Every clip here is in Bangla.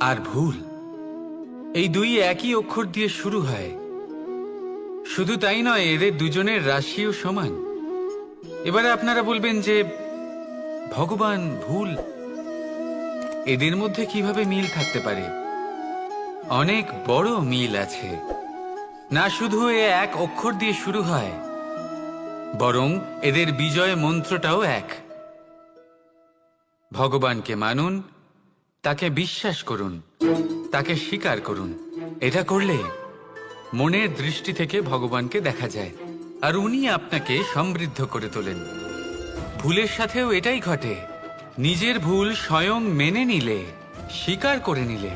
আর ভুল, এই দুই একই অক্ষর দিয়ে শুরু হয়। শুধু তাই নয়, এদের দুজনের রাশিও সমান। এবারে আপনারা বলবেন যে ভগবান, ভুল, এদের মধ্যে কিভাবে মিল থাকতে পারে? অনেক বড় মিল আছে। না শুধু এ এক অক্ষর দিয়ে শুরু হয়, বরং এদের বিজয় মন্ত্রটাও এক। ভগবানকে মানুন, তাকে বিশ্বাস করুন, তাকে স্বীকার করুন। এটা করলে মনের দৃষ্টি থেকে ভগবানকে দেখা যায়, আর উনি আপনাকে সমৃদ্ধ করে তোলেন। ভুলের সাথেও এটাই ঘটে। নিজের ভুল স্বয়ং মেনে নিলে, স্বীকার করে নিলে,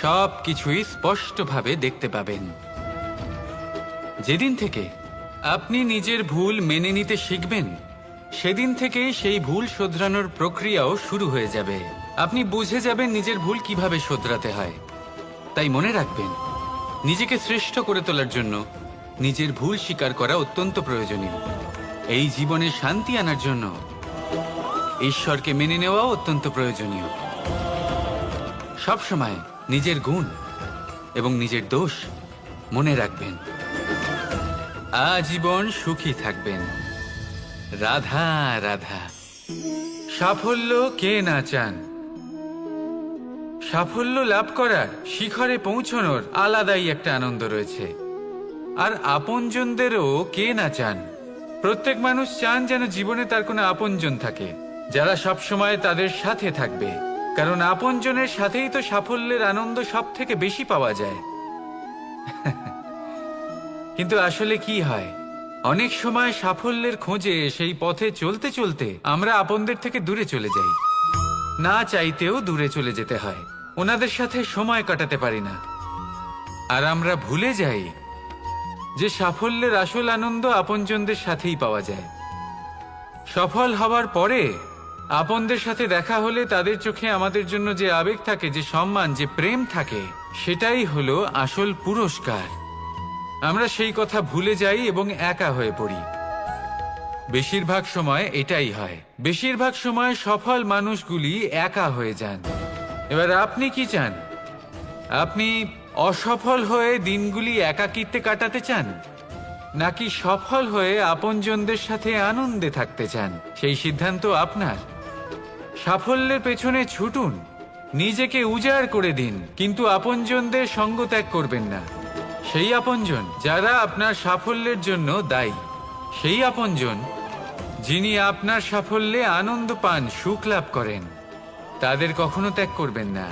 সব কিছুই স্পষ্টভাবে দেখতে পাবেন। যেদিন থেকে আপনি নিজের ভুল মেনে নিতে শিখবেন, সেদিন থেকে সেই ভুল শোধরানোর প্রক্রিয়াও শুরু হয়ে যাবে। আপনি বুঝে যাবেন নিজের ভুল কিভাবে শোধরাতে হয়। তাই মনে রাখবেন, নিজেকে শ্রেষ্ঠ করে তোলার জন্য নিজের ভুল স্বীকার করা অত্যন্ত প্রয়োজনীয়। এই জীবনে শান্তি আনার জন্য ঈশ্বরকে মেনে নেওয়াও অত্যন্ত প্রয়োজনীয়। সবসময় নিজের গুণ এবং নিজের দোষ মনে রাখবেন। আজীবন সুখী থাকবেন। রাধা রাধা। সাফল্য কে না চান? সাফল্য লাভ করার, শিখরে পৌঁছানোর আলাদাই একটা আনন্দ রয়েছে। আর আপনজনদেরও কে না চান? প্রত্যেক মানুষ চান যেন জীবনে তার কোনো আপনজন থাকে, যারা সবসময় তাদের সাথে থাকবে। কারণ আপনজনের সাথেই তো সাফল্যের আনন্দ সব থেকে বেশি পাওয়া যায়। কিন্তু আসলে কি হয়, অনেক সময় সাফল্যের খোঁজে সেই পথে চলতে চলতে আমরা আপনদের থেকে দূরে চলে যাই। না চাইতেও দূরে চলে যেতে হয়। ওনাদের সাথে সময় কাটাতে পারি না। আর আমরা ভুলে যাই যে সাফল্যের আসল আনন্দ আপনজনদের সাথেই পাওয়া যায়। সফল হওয়ার পরে আপনদের সাথে দেখা হলে তাদের চোখে আমাদের জন্য যে আবেগ থাকে, যে সম্মান, যে প্রেম থাকে, সেটাই হলো আসল পুরস্কার। আমরা সেই কথা ভুলে যাই এবং একা হয়ে পড়ি। বেশিরভাগ সময় এটাই হয়। বেশিরভাগ সময় সফল মানুষগুলি একা হয়ে যান। এবার আপনি কি চান? আপনি অসফল হয়ে দিনগুলি একাকিত্বে কাটাতে চান, নাকি সফল হয়ে আপনজনদের সাথে আনন্দে থাকতে চান? সেই সিদ্ধান্ত আপনার। সাফল্যের পেছনে ছুটুন, নিজেকে উজাড় করে দিন, কিন্তু আপনজনদের সঙ্গ ত্যাগ করবেন না। সেই আপনজন যারা আপনার সাফল্যের জন্য দায়ী, সেই আপনজন যিনি আপনার সাফল্যে আনন্দ পান, সুখ লাভ করেন, তাদের কখনো ত্যাগ করবেন না।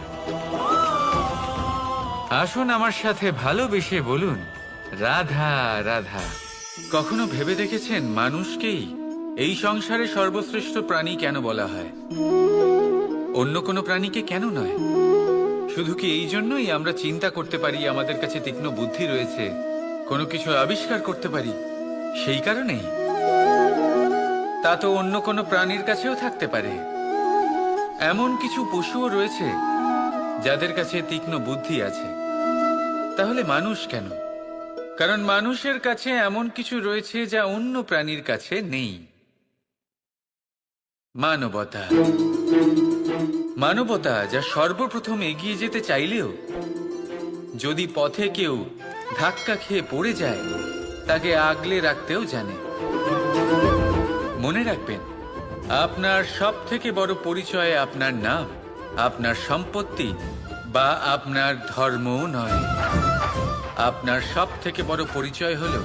আসুন আমার সাথে ভালোবেসে বলুন, রাধা রাধা। কখনো ভেবে দেখেছেন মানুষকেই এই সংসারে সর্বশ্রেষ্ঠ প্রাণী কেন বলা হয়? অন্য কোনো প্রাণীকে কেন নয়? শুধু কি এই জন্যই আমরা চিন্তা করতে পারি, আমাদের কাছে তীক্ষ্ণ বুদ্ধি রয়েছে, কোনো কিছু আবিষ্কার করতে পারি, সেই কারণেই? তা তো অন্য কোনো প্রাণীর কাছেও থাকতে পারে। এমন কিছু পশুও রয়েছে যাদের কাছে তীক্ষ্ণ বুদ্ধি আছে। তাহলে মানুষ কেন? কারণ মানুষের কাছে এমন কিছু রয়েছে যা অন্য প্রাণীর কাছে নেই। মানবতা। মানবতা, যা সর্বপ্রথম এগিয়ে যেতে চাইলেও যদি পথে কেউ ধাক্কা খেয়ে পড়ে যায়, তাকে আগলে রাখতেও জানে। মনে রাখবেন, আপনার সব থেকে বড় পরিচয় আপনার নাম, আপনার সম্পত্তি বা আপনার ধর্মও নয়। আপনার সব থেকে বড় পরিচয় হলো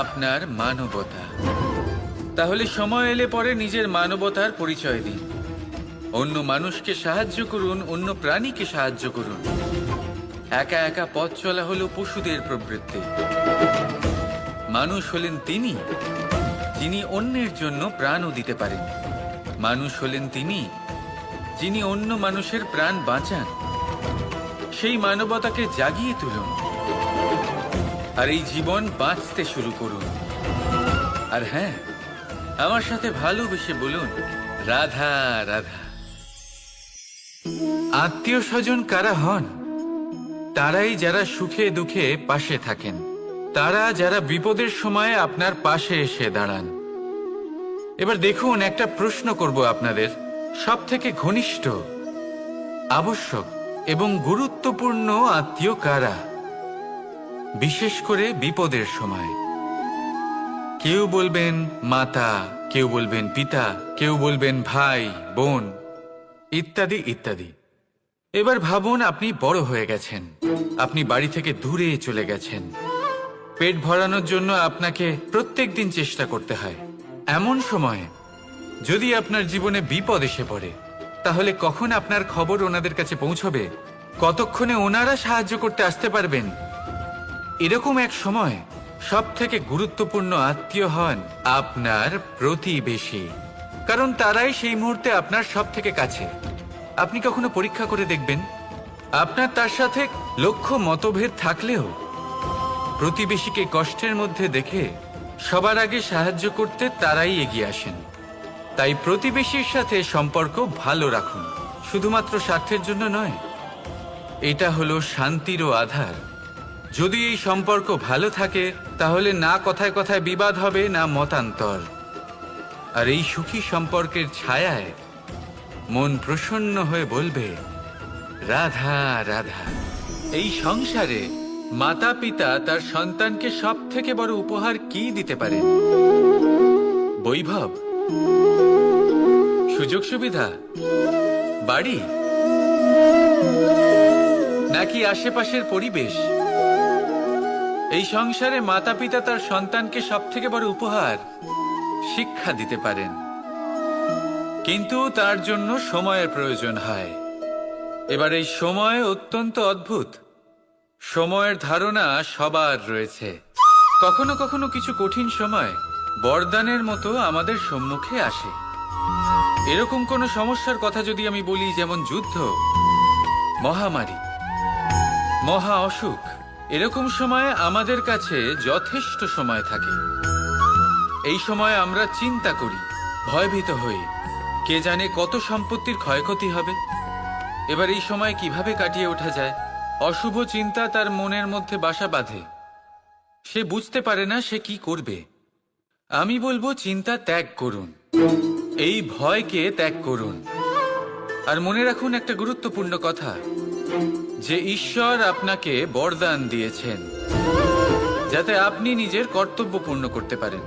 আপনার মানবতা। তাহলে সময় এলে পরে নিজের মানবতার পরিচয় দিন। অন্য মানুষকে সাহায্য করুন, অন্য প্রাণীকে সাহায্য করুন। একা একা পথ চলা হলো পশুদের প্রবৃত্তি। মানুষ হলেন তিনি যিনি অন্যের জন্য প্রাণও দিতে পারেন। মানুষ হলেন তিনি যিনি অন্য মানুষের প্রাণ বাঁচান। সেই মানবতাকে জাগিয়ে তুলুন আর এই জীবন বাঁচতে শুরু করুন। আর হ্যাঁ, আমার সাথে ভালোবেসে বলুন, রাধা রাধা। আত্মীয় স্বজন কারা হন? তারাই যারা সুখে দুঃখে পাশে থাকেন, তারা যারা বিপদের সময় আপনার পাশে এসে দাঁড়ান। এবার দেখুন, একটা প্রশ্ন করব আপনাদের। সব থেকে ঘনিষ্ঠ, আবশ্যক এবং গুরুত্বপূর্ণ আত্মীয় কারা, বিশেষ করে বিপদের সময়? কেউ বলবেন মাতা, কেউ বলবেন পিতা, কেউ বলবেন ভাই বোন, ইত্যাদি ইত্যাদি। এবার ভাবুন, আপনি বড় হয়ে গেছেন, আপনি বাড়ি থেকে দূরে চলে গেছেন। পেট ভরানোর জন্য আপনাকে প্রত্যেক দিন চেষ্টা করতে হয়। এমন সময় যদি আপনার জীবনে বিপদ এসে পড়ে, তাহলে কখন আপনার খবর ওনাদের কাছে পৌঁছবে? কতক্ষণে ওনারা সাহায্য করতে আসতে পারবেন? এরকম এক সময় সব থেকে গুরুত্বপূর্ণ আত্মীয় হন আপনার প্রতিবেশী, কারণ তারাই সেই মুহূর্তে আপনার সব থেকে কাছে। আপনি কখনো পরীক্ষা করে দেখবেন, আপনার তার সাথে লক্ষ্য মতভেদ থাকলেও প্রতিবেশীকে কষ্টের মধ্যে দেখে সবার আগে সাহায্য করতে তারাই এগিয়ে আসেন। তাই প্রতিবেশীর সাথে সম্পর্ক ভালো রাখুন, শুধুমাত্র স্বার্থের জন্য নয়। এটা হলো শান্তিরও আধার। যদি এই সম্পর্ক ভালো থাকে, তাহলে না কথায় কথায় বিবাদ হবে, না মতান্তর। আর এই সুখী সম্পর্কের ছায়ায় মন প্রসন্ন হয়ে বলবে, রাধা রাধা। এই সংসারে মাতা পিতা তার সন্তানকে সব থেকে বড় উপহার কি দিতে পারেন? বৈভব, সুযোগ সুবিধা, বাড়ি, নাকি আশেপাশের পরিবেশ? এই সংসারে মাতা পিতা তার সন্তানকে সব থেকে বড় উপহার শিক্ষা দিতে পারেন, কিন্তু তার জন্য সময়ের প্রয়োজন হয়। এবার এই সময় অত্যন্ত অদ্ভুত। সময়ের ধারণা সবার রয়েছে। কখনো কখনো কিছু কঠিন সময় বরদানের মতো আমাদের সম্মুখে আসে। এরকম কোনো সমস্যার কথা যদি আমি বলি, যেমন যুদ্ধ, মহামারী, মহা অসুখ, এরকম সময় আমাদের কাছে যথেষ্ট সময় থাকে। এই সময় আমরা চিন্তা করি, ভয়ভীত হই, কে জানে কত সম্পত্তির ক্ষয়ক্ষতি হবে। এবার এই সময় কিভাবে কাটিয়ে ওঠা যায়? অশুভ চিন্তা তার মনের মধ্যে বাসা বাঁধে, সে বুঝতে পারে না সে কি করবে। আমি বলবো, চিন্তা ত্যাগ করুন, এই ভয়কে ত্যাগ করুন। আর মনে রাখুন একটা গুরুত্বপূর্ণ কথা, যে ঈশ্বর আপনাকে বরদান দিয়েছেন যাতে আপনি নিজের কর্তব্য পূর্ণ করতে পারেন।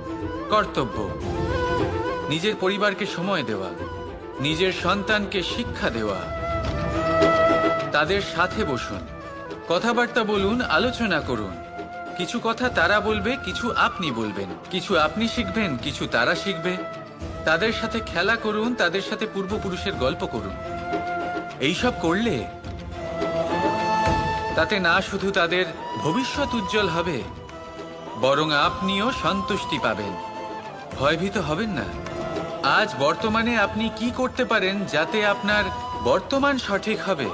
কর্তব্য, নিজের পরিবারকে সময় দেওয়া, নিজের সন্তানকে শিক্ষা দেওয়া। তাদের সাথে বসুন, কথাবার্তা বলুন, আলোচনা করুন। কিছু কথা তারা বলবে, কিছু আপনি বলবেন, কিছু আপনি শিখবেন, কিছু তারা শিখবে। তাদের সাথে খেলা করুন, তাদের সাথে পূর্বপুরুষের গল্প করুন। এইসব করলে তাতে না শুধু তাদের ভবিষ্যৎ উজ্জ্বল হবে, বরং আপনিও সন্তুষ্টি পাবেন। ভয়ভীত হবেন না। আজ বর্তমানে আপনি কি করতে পারেন যাতে আপনার বর্তমান সঠিক হবে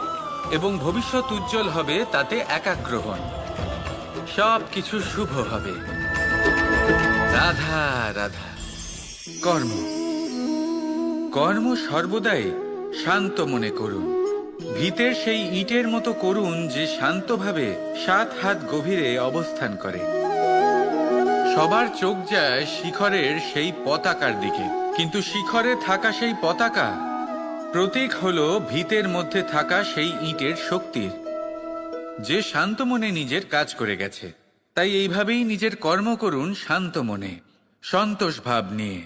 এবং ভবিষ্যৎ উজ্জ্বল হবে, তাতে একাগ্র হন। সব কিছু শুভ হবে। রাধা রাধা। কর্ম, কর্ম সর্বদাই শান্ত মনে করুন। ভিতের সেই ইটের মতো করুন যে শান্তভাবে 7 হাত গভীরে অবস্থান করে। সবার চোখ যায় শিখরের সেই পতাকার দিকে, কিন্তু শিখরে থাকা সেই পতাকা প্রতীক হলো ভিতের মধ্যে থাকা সেই ইটের শক্তির, যে শান্ত মনে নিজের কাজ করে গেছে। তাই এইভাবেই নিজের কর্ম করুন শান্ত মনে, সন্তোষ ভাব নিয়ে।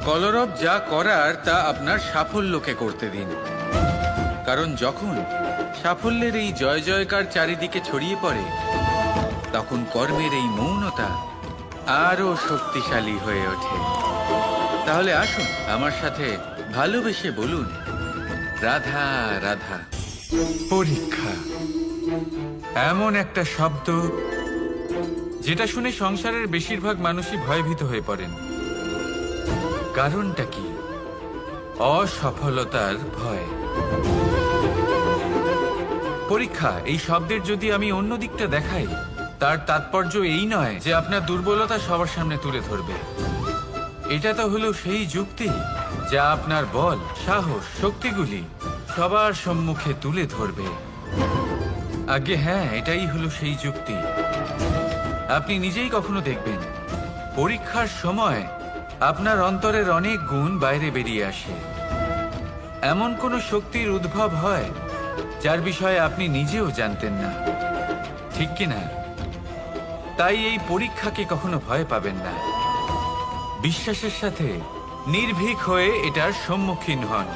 কলরব যা করার তা আপনার সাফল্যকে করতে দিন, কারণ যখন সাফল্যের এই জয় জয়কার চারিদিকে ছড়িয়ে পড়ে, তখন কর্মের এই মৌনতা আরো শক্তিশালী হয়ে ওঠে। তাহলে আসুন আমার সাথে ভালোবেসে বলুন, রাধা রাধা। পরীক্ষা এমন একটা শব্দ যেটা শুনে সংসারের বেশিরভাগ মানুষই ভয়ভীত হয়ে পড়েন। কারণটা কি? অসফলতার ভয়। পরীক্ষা এই শব্দের যদি আমি অন্য দিকটা দেখাই, তার তাৎপর্য এই নয় যে আপনার দুর্বলতা সবার সামনে তুলে ধরবে। এটা তো হলো সেই যুক্তি যা আপনার বল, সাহস, শক্তিগুলি সবার সম্মুখে তুলে ধরবে। আগে হ্যাঁ, এটাই হলো সেই যুক্তি। আপনি নিজেই কখনো দেখবেন, পরীক্ষার সময় আপনার অন্তরের অনেক গুণ বাইরে বেরিয়ে আসে। এমন কোনো শক্তির উদ্ভব হয় যার বিষয়ে আপনি নিজেও জানতেন না, ঠিক কিনা? তাই এই পরীক্ষাকে কখনো ভয় পাবেন না। বিশ্বাসের সাথে নির্ভীক হয়ে এটার সম্মুখীন হন।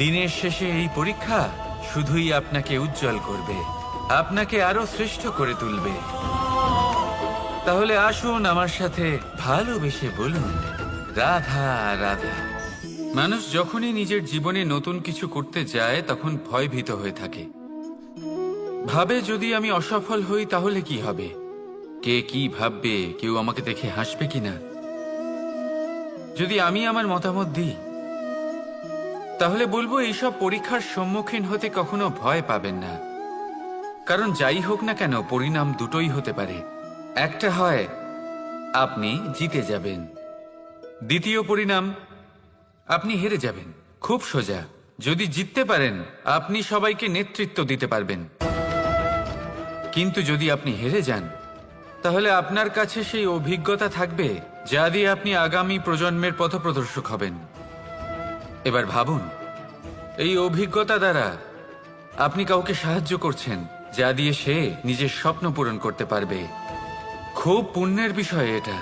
দিনের শেষে এই পরীক্ষা শুধুই আপনাকে উজ্জ্বল করবে, আপনাকে আরো শ্রেষ্ঠ করে তুলবে। তাহলে আসুন আমার সাথে ভালোবেসে বলুন, রাধা রাধা। মানুষ যখনই নিজের জীবনে নতুন কিছু করতে যায় তখন ভয়ভীত হয়ে থাকে। ভাবে যদি আমি অসফল হই তাহলে কি হবে, কে কি ভাববে, কেউ আমাকে দেখে হাসবে কিনা। যদি আমি আমার মতামত দিই তাহলে বলবো এইসব পরীক্ষার সম্মুখীন হতে কখনো ভয় পাবেন না। কারণ যাই হোক না কেন পরিণাম দুটোই হতে পারে। একটা হয় আপনি জিতে যাবেন, দ্বিতীয় পরিণাম আপনি হেরে যাবেন। খুব সোজা। যদি জিততে পারেন আপনি সবাইকে নেতৃত্ব দিতে পারবেন, কিন্তু যদি আপনি হেরে যান তাহলে আপনার কাছে সেই অভিজ্ঞতা থাকবে যা দিয়ে আপনি আগামী প্রজন্মের পথপ্রদর্শক হবেন। এবার ভাবুন, এই অভিজ্ঞতা দ্বারা আপনি কাউকে সাহায্য করছেন যা দিয়ে সে নিজের স্বপ্ন পূরণ করতে পারবে। খুব পুণ্যের বিষয় এটা।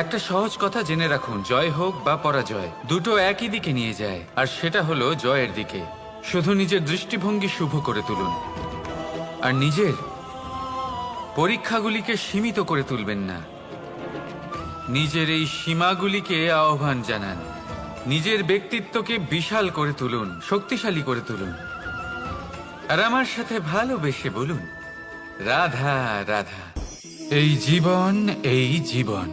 একটা সহজ কথা জেনে রাখুন, জয় হোক বা পরাজয় দুটো একই দিকে নিয়ে যায়, আর সেটা হলো জয়ের দিকে। শুধু নিজের দৃষ্টিভঙ্গি শুভ করে তুলুন আর নিজের পরীক্ষাগুলিকে সীমিত করে তুলবেন না। নিজের এই সীমাগুলিকে আহ্বান জানান, নিজের ব্যক্তিত্বকে বিশাল করে তুলুন, শক্তিশালী করে তুলুন। আর আমার সাথে ভালোবেসে বলুন, রাধা রাধা। এই জীবন, এই জীবন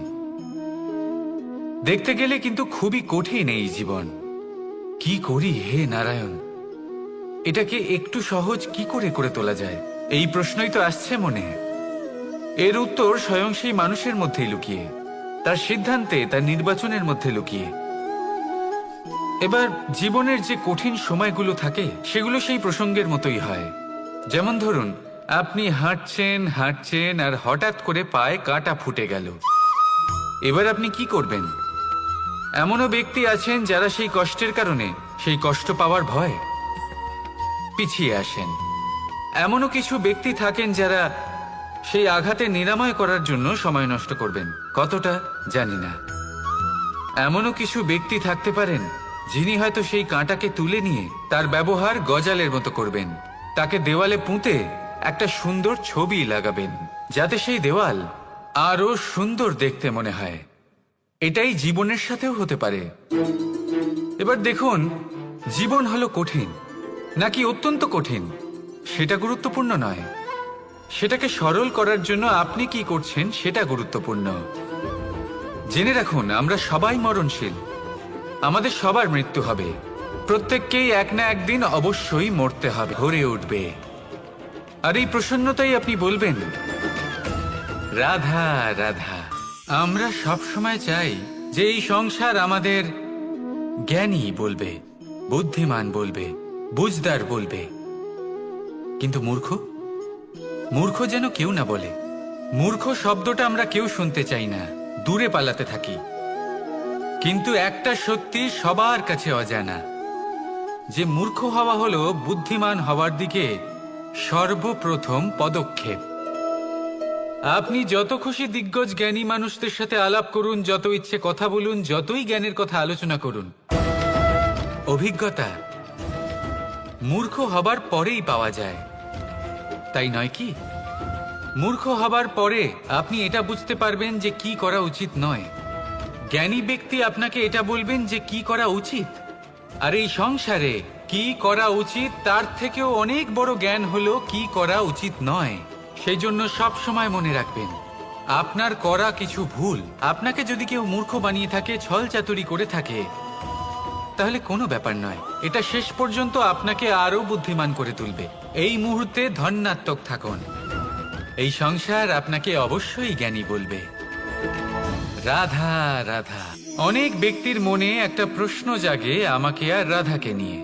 দেখতে গেলে কিন্তু খুবই কঠিন। এই জীবন কি করি হে নারায়ণ, এটাকে একটু সহজ কি করে করে তোলা যায়, এই প্রশ্নই তো আসছে মনে। এর উত্তর স্বয়ং সেই মানুষের মধ্যেই লুকিয়ে, তার সিদ্ধান্তে, তার নির্বাচনের মধ্যে লুকিয়ে। এবার জীবনের যে কঠিন সময়গুলো থাকে সেগুলো সেই প্রসঙ্গের মতোই হয়। যেমন ধরুন, আপনি হাঁটছেন হাঁটছেন আর হঠাৎ করে পায়ে কাঁটা ফুটে গেল। এবার আপনি কি করবেন? এমনও ব্যক্তি আছেন যারা সেই কষ্টের কারণে, সেই কষ্ট পাওয়ার ভয় পিছিয়ে আসেন। এমনও কিছু ব্যক্তি থাকেন যারা সেই আঘাতে নিরাময় করার জন্য সময় নষ্ট করবেন, কতটা জানি না। এমনও কিছু ব্যক্তি থাকতে পারেন যিনি হয়তো সেই কাঁটাকে তুলে নিয়ে তার ব্যবহার গজালের মতো করবেন, তাকে দেওয়ালে পুঁতে একটা সুন্দর ছবি লাগাবেন যাতে সেই দেওয়াল আরো সুন্দর দেখতে মনে হয়। এটাই জীবনের সাথেও হতে পারে। এবার দেখুন, জীবন হলো কঠিন নাকি অত্যন্ত কঠিন সেটা গুরুত্বপূর্ণ নয়, সেটাকে সরল করার জন্য আপনি কি করছেন সেটা গুরুত্বপূর্ণ। জেনে রাখুন, আমরা সবাই মরণশীল, আমাদের সবার মৃত্যু হবে, প্রত্যেককেই এক না একদিন অবশ্যই মরতে হবে, ভরে উঠবে। আর এই প্রসন্নতাই আপনি বলবেন, রাধা রাধা। আমরা সব সময় চাই যে এই সংসার আমাদের জ্ঞানী বলবে, বুদ্ধিমান বলবে, বুঝদার বলবে, কিন্তু মূর্খ মূর্খ যেন কেউ না বলে। মূর্খ শব্দটা আমরা কেউ শুনতে চাই না, দূরে পালাতে থাকি। কিন্তু একটা সত্যি সবার কাছে অজানা, যে মূর্খ হওয়া হলো বুদ্ধিমান হওয়ার দিকে সর্বপ্রথম পদক্ষেপ। আপনি যত খুশি দিগ্গজ জ্ঞানী মানুষদের সাথে আলাপ করুন, যত ইচ্ছে কথা বলুন, যতই জ্ঞানের কথা আলোচনা করুন, অভিজ্ঞতা মূর্খ হবার পরেই পাওয়া যায়, তাই নয় কি? মূর্খ হবার পরে আপনি এটা বুঝতে পারবেন যে কি করা উচিত নয়। জ্ঞানী ব্যক্তি আপনাকে এটা বলবেন যে কি করা উচিত। আর এই সংসারে কি করা উচিত তার থেকেও অনেক বড় জ্ঞান হলো কি করা উচিত নয়। সেই জন্য সব সময় মনে রাখবেন, আপনার করা কিছু ভুল, আপনাকে যদি কেউ মূর্খ বানিয়ে থাকে, ছল চাতুরি করে থাকে, তাহলে কোনো ব্যাপার নয়, এটা শেষ পর্যন্ত আপনাকে আরো বুদ্ধিমান করে তুলবে। এই মুহূর্তে ধন্যাত্মক থাকুন, এই সংসার আপনাকে অবশ্যই জ্ঞানী বলবে। রাধা রাধা। অনেক ব্যক্তির মনে একটা প্রশ্ন জাগে আমাকে আর রাধাকে নিয়ে।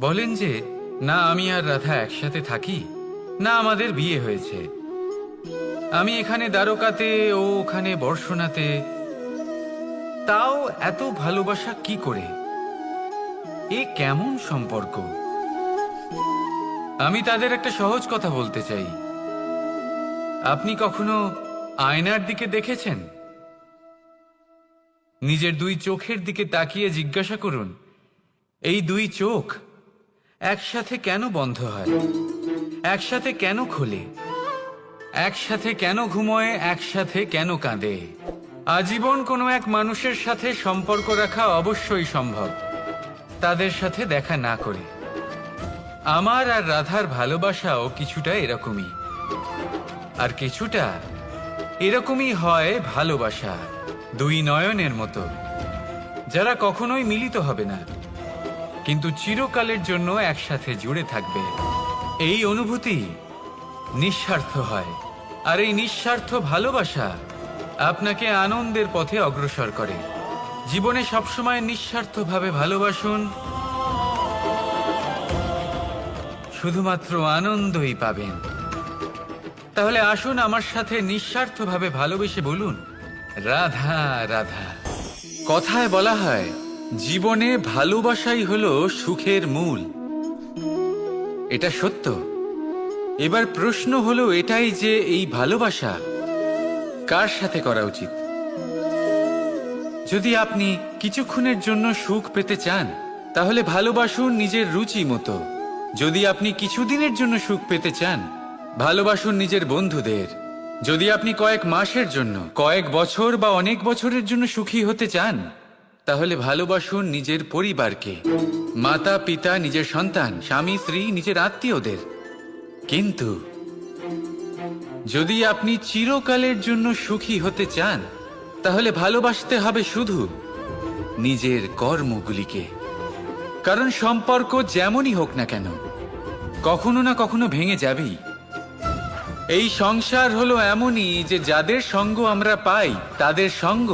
বলেন যে না আমি আর রাধা একসাথে থাকি, না আমাদের বিয়ে হয়েছে, আমি এখানে দ্বারকাতে, ও ওখানে বর্ষণাতে, তাও এত ভালোবাসা কি করে? এ কেমন সম্পর্ক? আমি তাদের একটা সহজ কথা বলতে চাই। আপনি কখনো আয়নার দিকে দেখেছেন? নিজের দুই চোখের দিকে তাকিয়ে জিজ্ঞাসা করুন, এই দুই চোখ একসাথে কেন বন্ধ হয়, একসাথে কেন খোলে, একসাথে কেন ঘুমোয়, একসাথে কেন কাঁদে? আজীবন কোনো এক মানুষের সাথে সম্পর্ক রাখা অবশ্যই সম্ভব, তাদের সাথে দেখা না করে। আমার আর রাধার ভালোবাসাও কিছুটা এরকমই, আর কিছুটা এরকমই হয় ভালোবাসা দুই নয়নের মতো, যারা কখনোই মিলিত হবে না, কিন্তু চিরকালের জন্য একসাথে জুড়ে থাকবে। এই অনুভূতি নিঃস্বার্থ হয়, আর এই নিঃস্বার্থ ভালোবাসা আপনাকে আনন্দের পথে অগ্রসর করে। জীবনে সবসময় নিঃস্বার্থভাবে ভালোবাসুন, শুধুমাত্র আনন্দই পাবেন। তাহলে আসুন আমার সাথে নিঃস্বার্থভাবে ভালোবেসে বলুন, রাধা রাধা। কথায় বলা হয়, জীবনে ভালোবাসাই হলো সুখের মূল। এটা সত্য। এবার প্রশ্ন হলো এটাই যে এই ভালোবাসা কার সাথে করা উচিত। যদি আপনি কিছুক্ষণের জন্য সুখ পেতে চান, তাহলে ভালোবাসুন নিজের রুচি মতো। যদি আপনি কিছুদিনের জন্য সুখ পেতে চান, ভালোবাসুন নিজের বন্ধুদের। যদি আপনি কয়েক মাসের জন্য, কয়েক বছর বা অনেক বছরের জন্য সুখী হতে চান, তাহলে ভালোবাসুন নিজের পরিবারকে, মাতা পিতা, নিজের সন্তান, স্বামী স্ত্রী, নিজের আত্মীয়দের। কিন্তু যদি আপনি চিরকালের জন্য সুখী হতে চান, তাহলে ভালোবাসতে হবে শুধু নিজের কর্মগুলিকে। কারণ সম্পর্ক যেমনই হোক না কেন, কখনো না কখনো ভেঙে যাবেই। এই সংসার হলো এমনই যে যাদের সঙ্গ আমরা পাই, তাদের সঙ্গ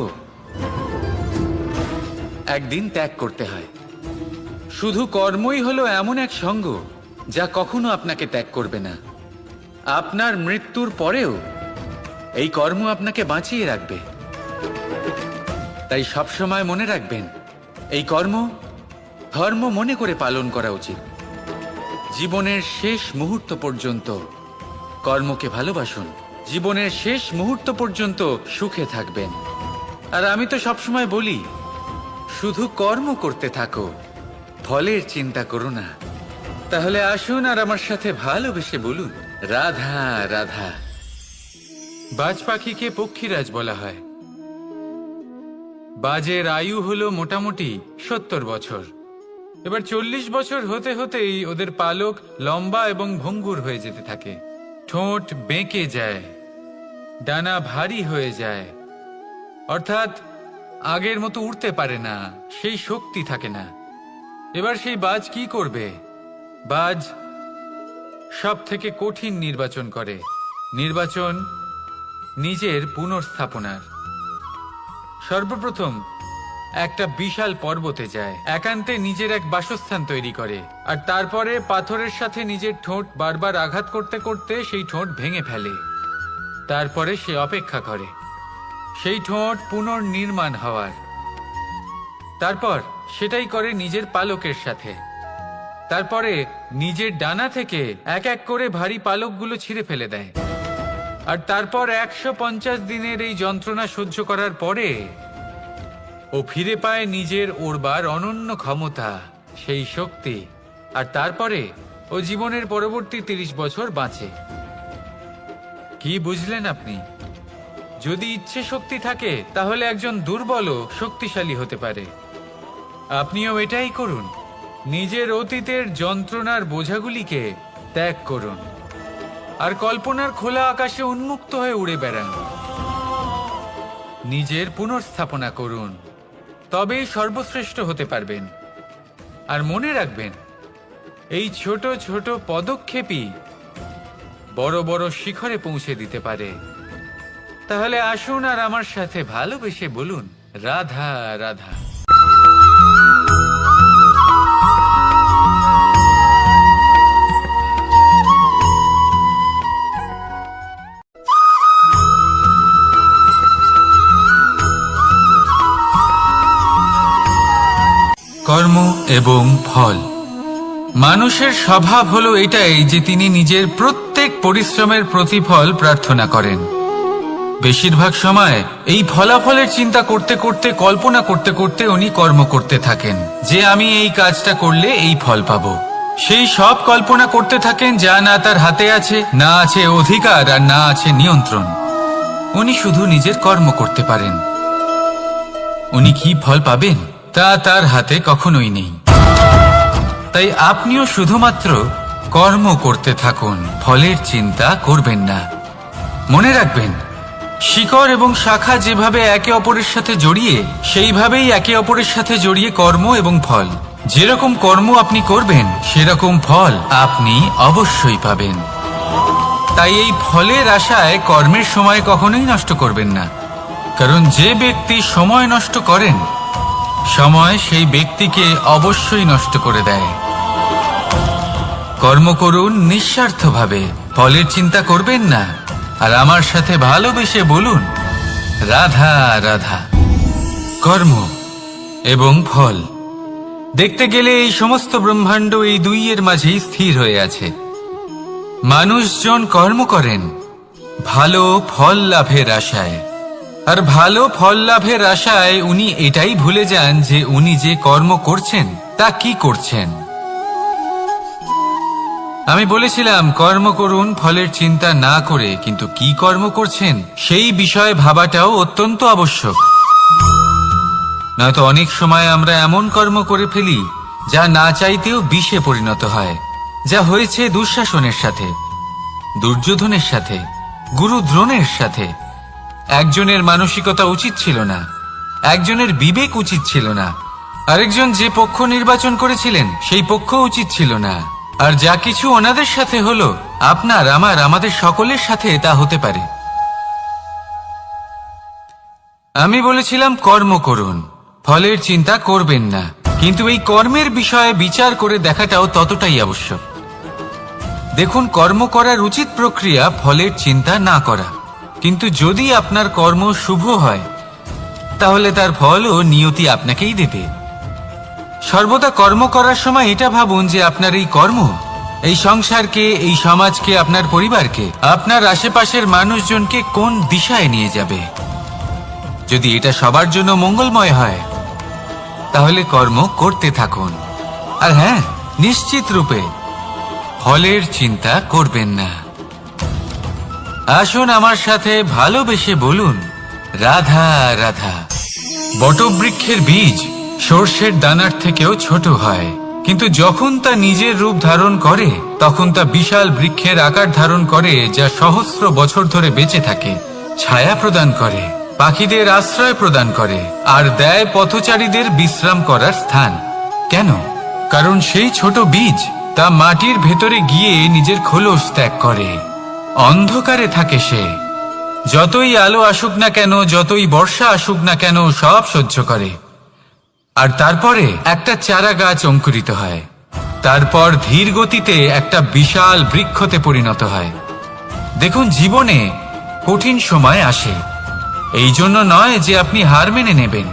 একদিন ত্যাগ করতে হয়। শুধু কর্মই হলো এমন এক সঙ্গ যা কখনো আপনাকে ত্যাগ করবে না। আপনার মৃত্যুর পরেও এই কর্ম আপনাকে বাঁচিয়ে রাখবে। তাই সবসময় মনে রাখবেন, এই কর্ম ধর্ম মনে করে পালন করা উচিত। জীবনের শেষ মুহূর্ত পর্যন্ত কর্মকে ভালোবাসুন, জীবনের শেষ মুহূর্ত পর্যন্ত সুখে থাকবেন। আর আমি তো সবসময় বলি, শুধু কর্ম করতে থাকো, ফলের চিন্তা করো না। তাহলে আসুন আর আমার সাথে ভালোবেসে বলুন, রাধা রাধা। বাজ পাখিকে পক্ষীরাজ বলা হয়। বাজের আয়ু হলো মোটামুটি 70 বছর। এবার 40 বছর হতে হতেই ওদের পালক লম্বা এবং ভঙ্গুর হয়ে যেতে থাকে, ঠোঁট বেঁকে যায়, ডানা ভারী হয়ে যায়, অর্থাৎ আগের মতো উড়তে পারে না, সেই শক্তি থাকে না। এবার সেই বাজ কি করবে? বাজ সব থেকে কঠিন নির্বাচন করে, নির্বাচন নিজের পুনর্স্থাপনার। সর্বপ্রথম একটা বিশাল পর্বতে যায়, একান্তে নিজের এক বাসস্থান তৈরি করে, আর তারপরে পাথরের সাথে নিজের ঠোঁট বারবার আঘাত করতে করতে সেই ঠোঁট ভেঙে ফেলে। তারপরে সে অপেক্ষা করে সেই ঠোঁট পুনর্নির্মাণ হওয়ার। তারপর সেটাই করে নিজের পালকের সাথে। তারপরে নিজের ডানা থেকে এক এক করে ভারী পালকগুলো ছিঁড়ে ফেলে দেয়। আর তারপর 150 দিনের এই যন্ত্রণা সহ্য করার পরে ও ফিরে পায় নিজের ওড়বার অনন্য ক্ষমতা, সেই শক্তি। আর তারপরে ও জীবনের পরবর্তী 30 বছর বাঁচে। কি বুঝলেন আপনি? যদি ইচ্ছে শক্তি থাকে, তাহলে একজন দুর্বলও শক্তিশালী হতে পারে। আপনিও এটাই করুন, নিজের অতীতের যন্ত্রণার বোঝাগুলিকে ত্যাগ করুন, আর কল্পনার খোলা আকাশে উন্মুক্ত হয়ে উড়ে বেড়ান। নিজের পুনর্স্থাপনা করুন, তবেই সর্বশ্রেষ্ঠ হতে পারবেন। আর মনে রাখবেন, এই ছোট ছোট পদক্ষেপই বড় বড় শিখরে পৌঁছে দিতে পারে। তাহলে আসুন আর আমার সাথে ভালোবেসে বলুন, রাধা রাধা। কর্ম এবং ফল। মানুষের স্বভাব হলো এটাই যে তিনি নিজের প্রত্যেক পরিশ্রমের প্রতিফল প্রার্থনা করেন। বেশিরভাগ সময় এই ফলাফলের চিন্তা করতে করতে, কল্পনা করতে করতে উনি কর্ম করতে থাকেন যে আমি এই কাজটা করলে এই ফল পাবো। সেই সব কল্পনা করতে থাকেন যা না তার হাতে আছে, না আছে অধিকার, আর না আছে নিয়ন্ত্রণ। উনি শুধু নিজের কর্ম করতে পারেন। উনি কি ফল পাবেন তা তার হাতে কখনোই নেই। তাই আপনিও শুধুমাত্র কর্ম করতে থাকুন, ফলের চিন্তা করবেন না। মনে রাখবেন, শিকড় এবং শাখা যেভাবে একে অপরের সাথে জড়িয়ে, সেইভাবেই একে অপরের সাথে জড়িয়ে কর্ম এবং ফল। যেরকম কর্ম আপনি করবেন সেরকম ফল আপনি অবশ্যই পাবেন। তাই এই ফলের আশায় কর্মের সময় কখনোই নষ্ট করবেন না, কারণ যে ব্যক্তি সময় নষ্ট করেন, সময় সেই ব্যক্তিকে অবশ্যই নষ্ট করে দেয়। কর্ম করুন নিঃস্বার্থভাবে, ফলের চিন্তা করবেন না, আর আমার সাথে ভালোবেসে বলুন রাধা রাধা। কর্ম এবং ফল দেখতে গেলে এই সমস্ত ব্রহ্মাণ্ড এই দুইয়ের মাঝেই স্থির হয়ে আছে। মানুষজন কর্ম করেন ভালো ফল লাভের আশায়, আর ভালো ফল লাভের আশায় উনি এটাই ভুলে যান যে উনি যে কর্ম করছেন তা কি করছেন। আমি বলেছিলাম কর্ম করুন ফলের চিন্তা না করে, কিন্তু কি কর্ম করছেন সেই বিষয়ে ভাবাটাও অত্যন্ত আবশ্যক। নয়তো অনেক সময় আমরা এমন কর্ম করে ফেলি যা না চাইতেও বিষে পরিণত হয়, যা হয়েছে দুঃশাসনের সাথে, দুর্যোধনের সাথে, গুরু দ্রোণের সাথে। একজনের মানসিকতা উচিত ছিল না, একজনের বিবেক উচিত ছিল না, আরেকজন যে পক্ষ নির্বাচন করেছিলেন সেই পক্ষ উচিত ছিল না। আর যা কিছু ওনাদের সাথে হলো, আপনার, আমার, আমাদের সকলের সাথে তা হতে পারে। আমি বলেছিলাম কর্ম করুন, ফলের চিন্তা করবেন না, কিন্তু এই কর্মের বিষয়ে বিচার করে দেখাটাও ততটাই আবশ্যক। দেখুন, কর্ম করার উচিত প্রক্রিয়া ফলের চিন্তা না করা, কিন্তু যদি আপনার কর্ম শুভ হয় তাহলে তার ফলও নিয়তি আপনাকেই দেবে। সর্বদা কর্ম করার সময় এটা ভাবুন যে আপনার এই কর্ম এই সংসারকে, এই সমাজকে, আপনার পরিবারকে, আপনার আশেপাশের মানুষজনকে কোন দিশায় নিয়ে যাবে। যদি এটা সবার জন্য মঙ্গলময় হয় তাহলে কর্ম করতে থাকুন। আর হ্যাঁ, নিশ্চিত রূপে ফলের চিন্তা করবেন না। আসুন আমার সাথে ভালোবেসে বলুন রাধা রাধা। বটবৃক্ষের বীজ সর্ষের দানার থেকেও ছোট হয়, কিন্তু যখন তা নিজের রূপ ধারণ করে তখন তা বিশাল বৃক্ষের আকার ধারণ করে, যা সহস্র বছর ধরে বেঁচে থাকে, ছায়া প্রদান করে, পাখিদের আশ্রয় প্রদান করে, আর দেয় পথচারীদের বিশ্রাম করার স্থান। কেন? কারণ সেই ছোট বীজ তা মাটির ভেতরে গিয়ে নিজের খোলস ত্যাগ করে। অন্ধকারে থাকে সে, যতই আলো আসুক না কেন, যতই বর্ষা আসুক না কেন, সব সহ্য করে। আর তারপরে একটা চারা গাছ অঙ্কুরিত হয়, তারপর ধীর গতিতে একটা বিশাল বৃক্ষতে পরিণত হয়। দেখুন, জীবনে কঠিন সময় আসে, এই জন্য নয় যে আপনি হার মেনে নেবেন,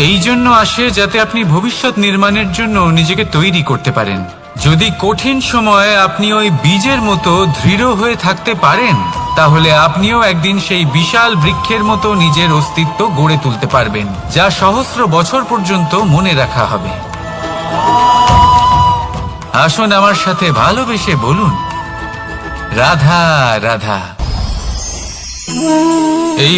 এই জন্য আসে যাতে আপনি ভবিষ্যৎ নির্মাণের জন্য নিজেকে তৈরি করতে পারেন। যদি কঠিন সময়ে আপনি ওই বীজের মতো দৃঢ় হয়ে থাকতে পারেন, তাহলে আপনিও একদিন সেই বিশাল বৃক্ষের মতো নিজের অস্তিত্ব গড়ে তুলতে পারবেন, যা সহস্র বছর পর্যন্ত মনে রাখা হবে। আসুন আমার সাথে ভালোবেসে বলুন রাধা রাধা। এই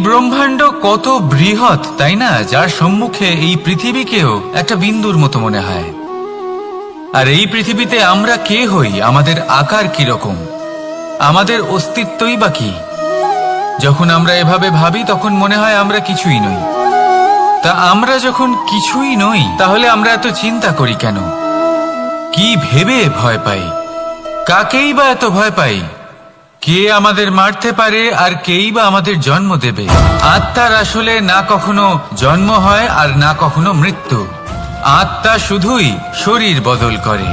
ব্রহ্মাণ্ড কত বৃহৎ, তাই না? যার সম্মুখে এই পৃথিবীকেও একটা বিন্দুর মতো মনে হয়। আর এই পৃথিবীতে আমরা কে হই, আমাদের আকার কিরকম, আমাদের অস্তিত্বই বা কি? যখন আমরা এভাবে ভাবি তখন মনে হয় আমরা কিছুই নই। তা আমরা যখন কিছুই নই, তাহলে আমরা এত চিন্তা করি কেন? কি ভেবে ভয় পাই? কাকেই বা এত ভয় পাই? কে আমাদের মারতে পারে আর কেই বা আমাদের জন্ম দেবে? আত্মার আসলে না কখনো জন্ম হয় আর না কখনো মৃত্যু। আত্মা শুধুই শরীর বদল করে।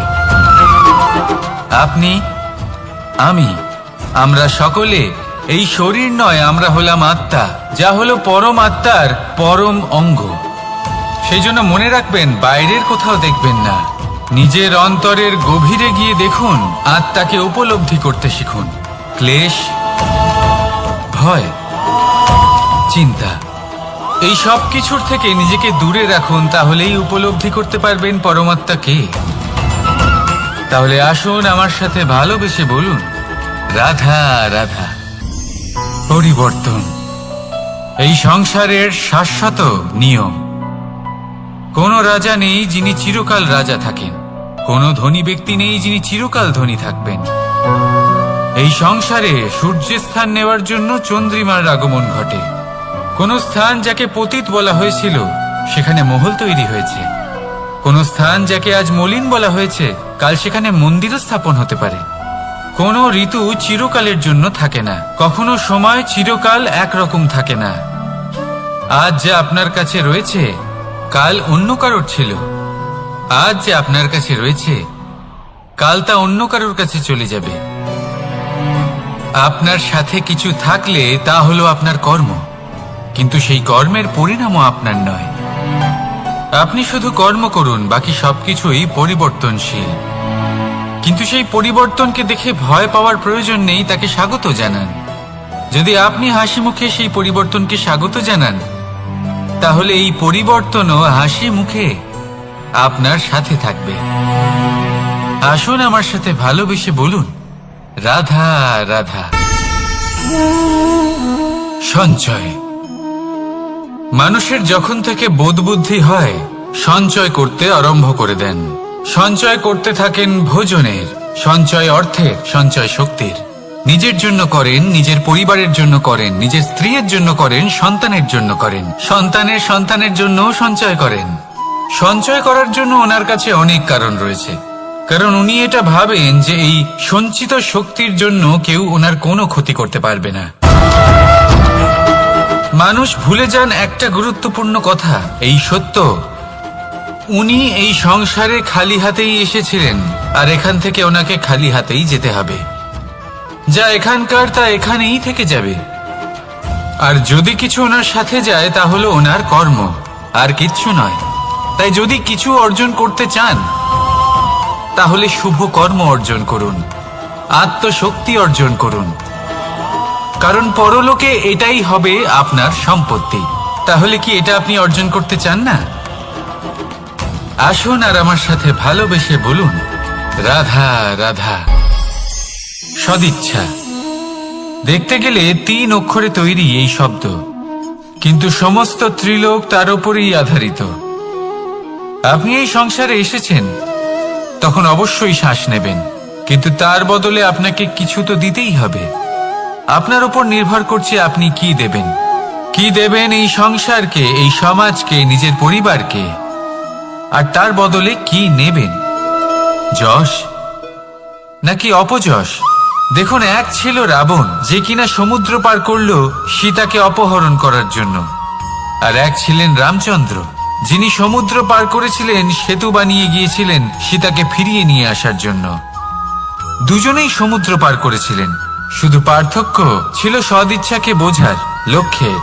আপনি, আমি, আমরা সকলে এই শরীর নয়, আমরা হলাম আত্মা, যা হলো পরম আত্মার পরম অঙ্গ। সেই জন্য মনে রাখবেন, বাইরের কোথাও দেখবেন না, নিজের অন্তরের গভীরে গিয়ে দেখুন, আত্মাকে উপলব্ধি করতে শিখুন। ক্লেশ, ভয়, চিন্তা, এই সব কিছুর থেকে নিজেকে দূরে রাখুন, তাহলেই উপলব্ধি করতে পারবেন পরমাত্মা কে। তাহলে আসুন আমার সাথে ভালোবেসে বলুন, রাধা রাধা। পরিবর্তন এই সংসারের শাশ্বত নিয়ম। কোনো রাজা নেই যিনি চিরকাল রাজা থাকেন, কোনো ধনী ব্যক্তি নেই যিনি চিরকাল ধনী থাকবেন। এই সংসারে সূর্যের স্থান নেওয়ার জন্য চন্দ্রিমার আগমন ঘটে। কোন স্থান যাকে পতিত বলা হয়েছিল সেখানে মহল তৈরি হয়েছে। কোন স্থান যাকে আজ মলিন বলা হয়েছে কাল সেখানে মন্দিরও স্থাপন হতে পারে। কোনো ঋতু চিরকালের জন্য থাকে না, কখনো সময় চিরকাল একরকম থাকে না। আজ যে আপনার কাছে রয়েছে কাল অন্য কারোর ছিল, আজ যে আপনার কাছে রয়েছে কাল তা অন্য কারোর কাছে চলে যাবে। আপনার সাথে কিছু থাকলে তা হলো আপনার কর্ম, কিন্তু সেই কর্মের পরিণামও আপনার নয়। আপনি শুধু কর্ম করুন, বাকি সবকিছুই পরিবর্তনশীল। কিন্তু সেই পরিবর্তনকে দেখে ভয় পাওয়ার প্রয়োজন নেই, তাকে স্বাগত জানান। যদি আপনি হাসি মুখে সেই পরিবর্তনকে স্বাগত জানান, তাহলে এই পরিবর্তনও হাসি মুখে আপনার সাথে থাকবে। আসুন আমার সাথে ভালোবেসে বলুন, রাধা রাধা। সঞ্চয়। মানুষের যখন থেকে বোধ বুদ্ধি হয় সঞ্চয় করতে আরম্ভ করে দেন। সঞ্চয় করতে থাকেন ভোজনের, সঞ্চয় অর্থের, সঞ্চয় শক্তির। নিজের জন্য করেন, নিজের পরিবারের জন্য করেন, নিজের স্ত্রীর জন্য করেন, সন্তানের জন্য করেন, সন্তানের সন্তানের জন্যও সঞ্চয় করেন। সঞ্চয় করার জন্য ওনার কাছে অনেক কারণ রয়েছে, কারণ উনি এটা ভাবেন যে এই সঞ্চিত শক্তির জন্য কেউ ওনার কোনো ক্ষতি করতে পারবে না। মানুষ ভুলে যান একটা গুরুত্বপূর্ণ কথা, এই সত্য, উনি এই সংসারে খালি হাতেই এসেছিলেন, আর এখান থেকে ওনাকে খালি হাতেই যেতে হবে। যা এখানকার তা এখানেই থেকে যাবে। আর যদি কিছু ওনার সাথে যায় তা হলো ওনার কর্ম, আর কিচ্ছু নয়। তাই যদি কিছু অর্জন করতে চান তাহলে শুভ কর্ম অর্জন করুন, আত্মশক্তি অর্জন করুন, কারণ পরলোকে এটাই হবে আপনার সম্পত্তি। তাহলে কি এটা আপনি অর্জন করতে চান না? আসুন আর আমার সাথে ভালোবেসে বলুন, রাধা রাধা। সদিচ্ছা। দেখতে গেলে 3 অক্ষরে তৈরি এই শব্দ, কিন্তু সমস্ত ত্রিলোক তার উপরেই আধারিত। আপনি এই সংসারে এসেছেন, তখন অবশ্যই শ্বাস নেবেন, কিন্তু তার বদলে আপনাকে কিছু তো দিতেই হবে। আপনার উপর নির্ভর করছে আপনি কি দেবেন। কি দেবেন এই সংসারকে, এই সমাজকে, নিজের পরিবারকে, আর তার বদলে কি নেবেন? যশ নাকি অপযশ? দেখুন, এক ছিল রাবণ, যে কিনা সমুদ্র পার করল সীতাকে অপহরণ করার জন্য, আর এক ছিলেন রামচন্দ্র, যিনি সমুদ্র পার করেছিলেন, সেতু বানিয়ে গিয়েছিলেন সীতাকে ফিরিয়ে নিয়ে আসার জন্য। দুজনেই সমুদ্র পার করেছিলেন, শুধু পার্থক্য ছিল সদিচ্ছাকে বোঝার, লক্ষ্যের।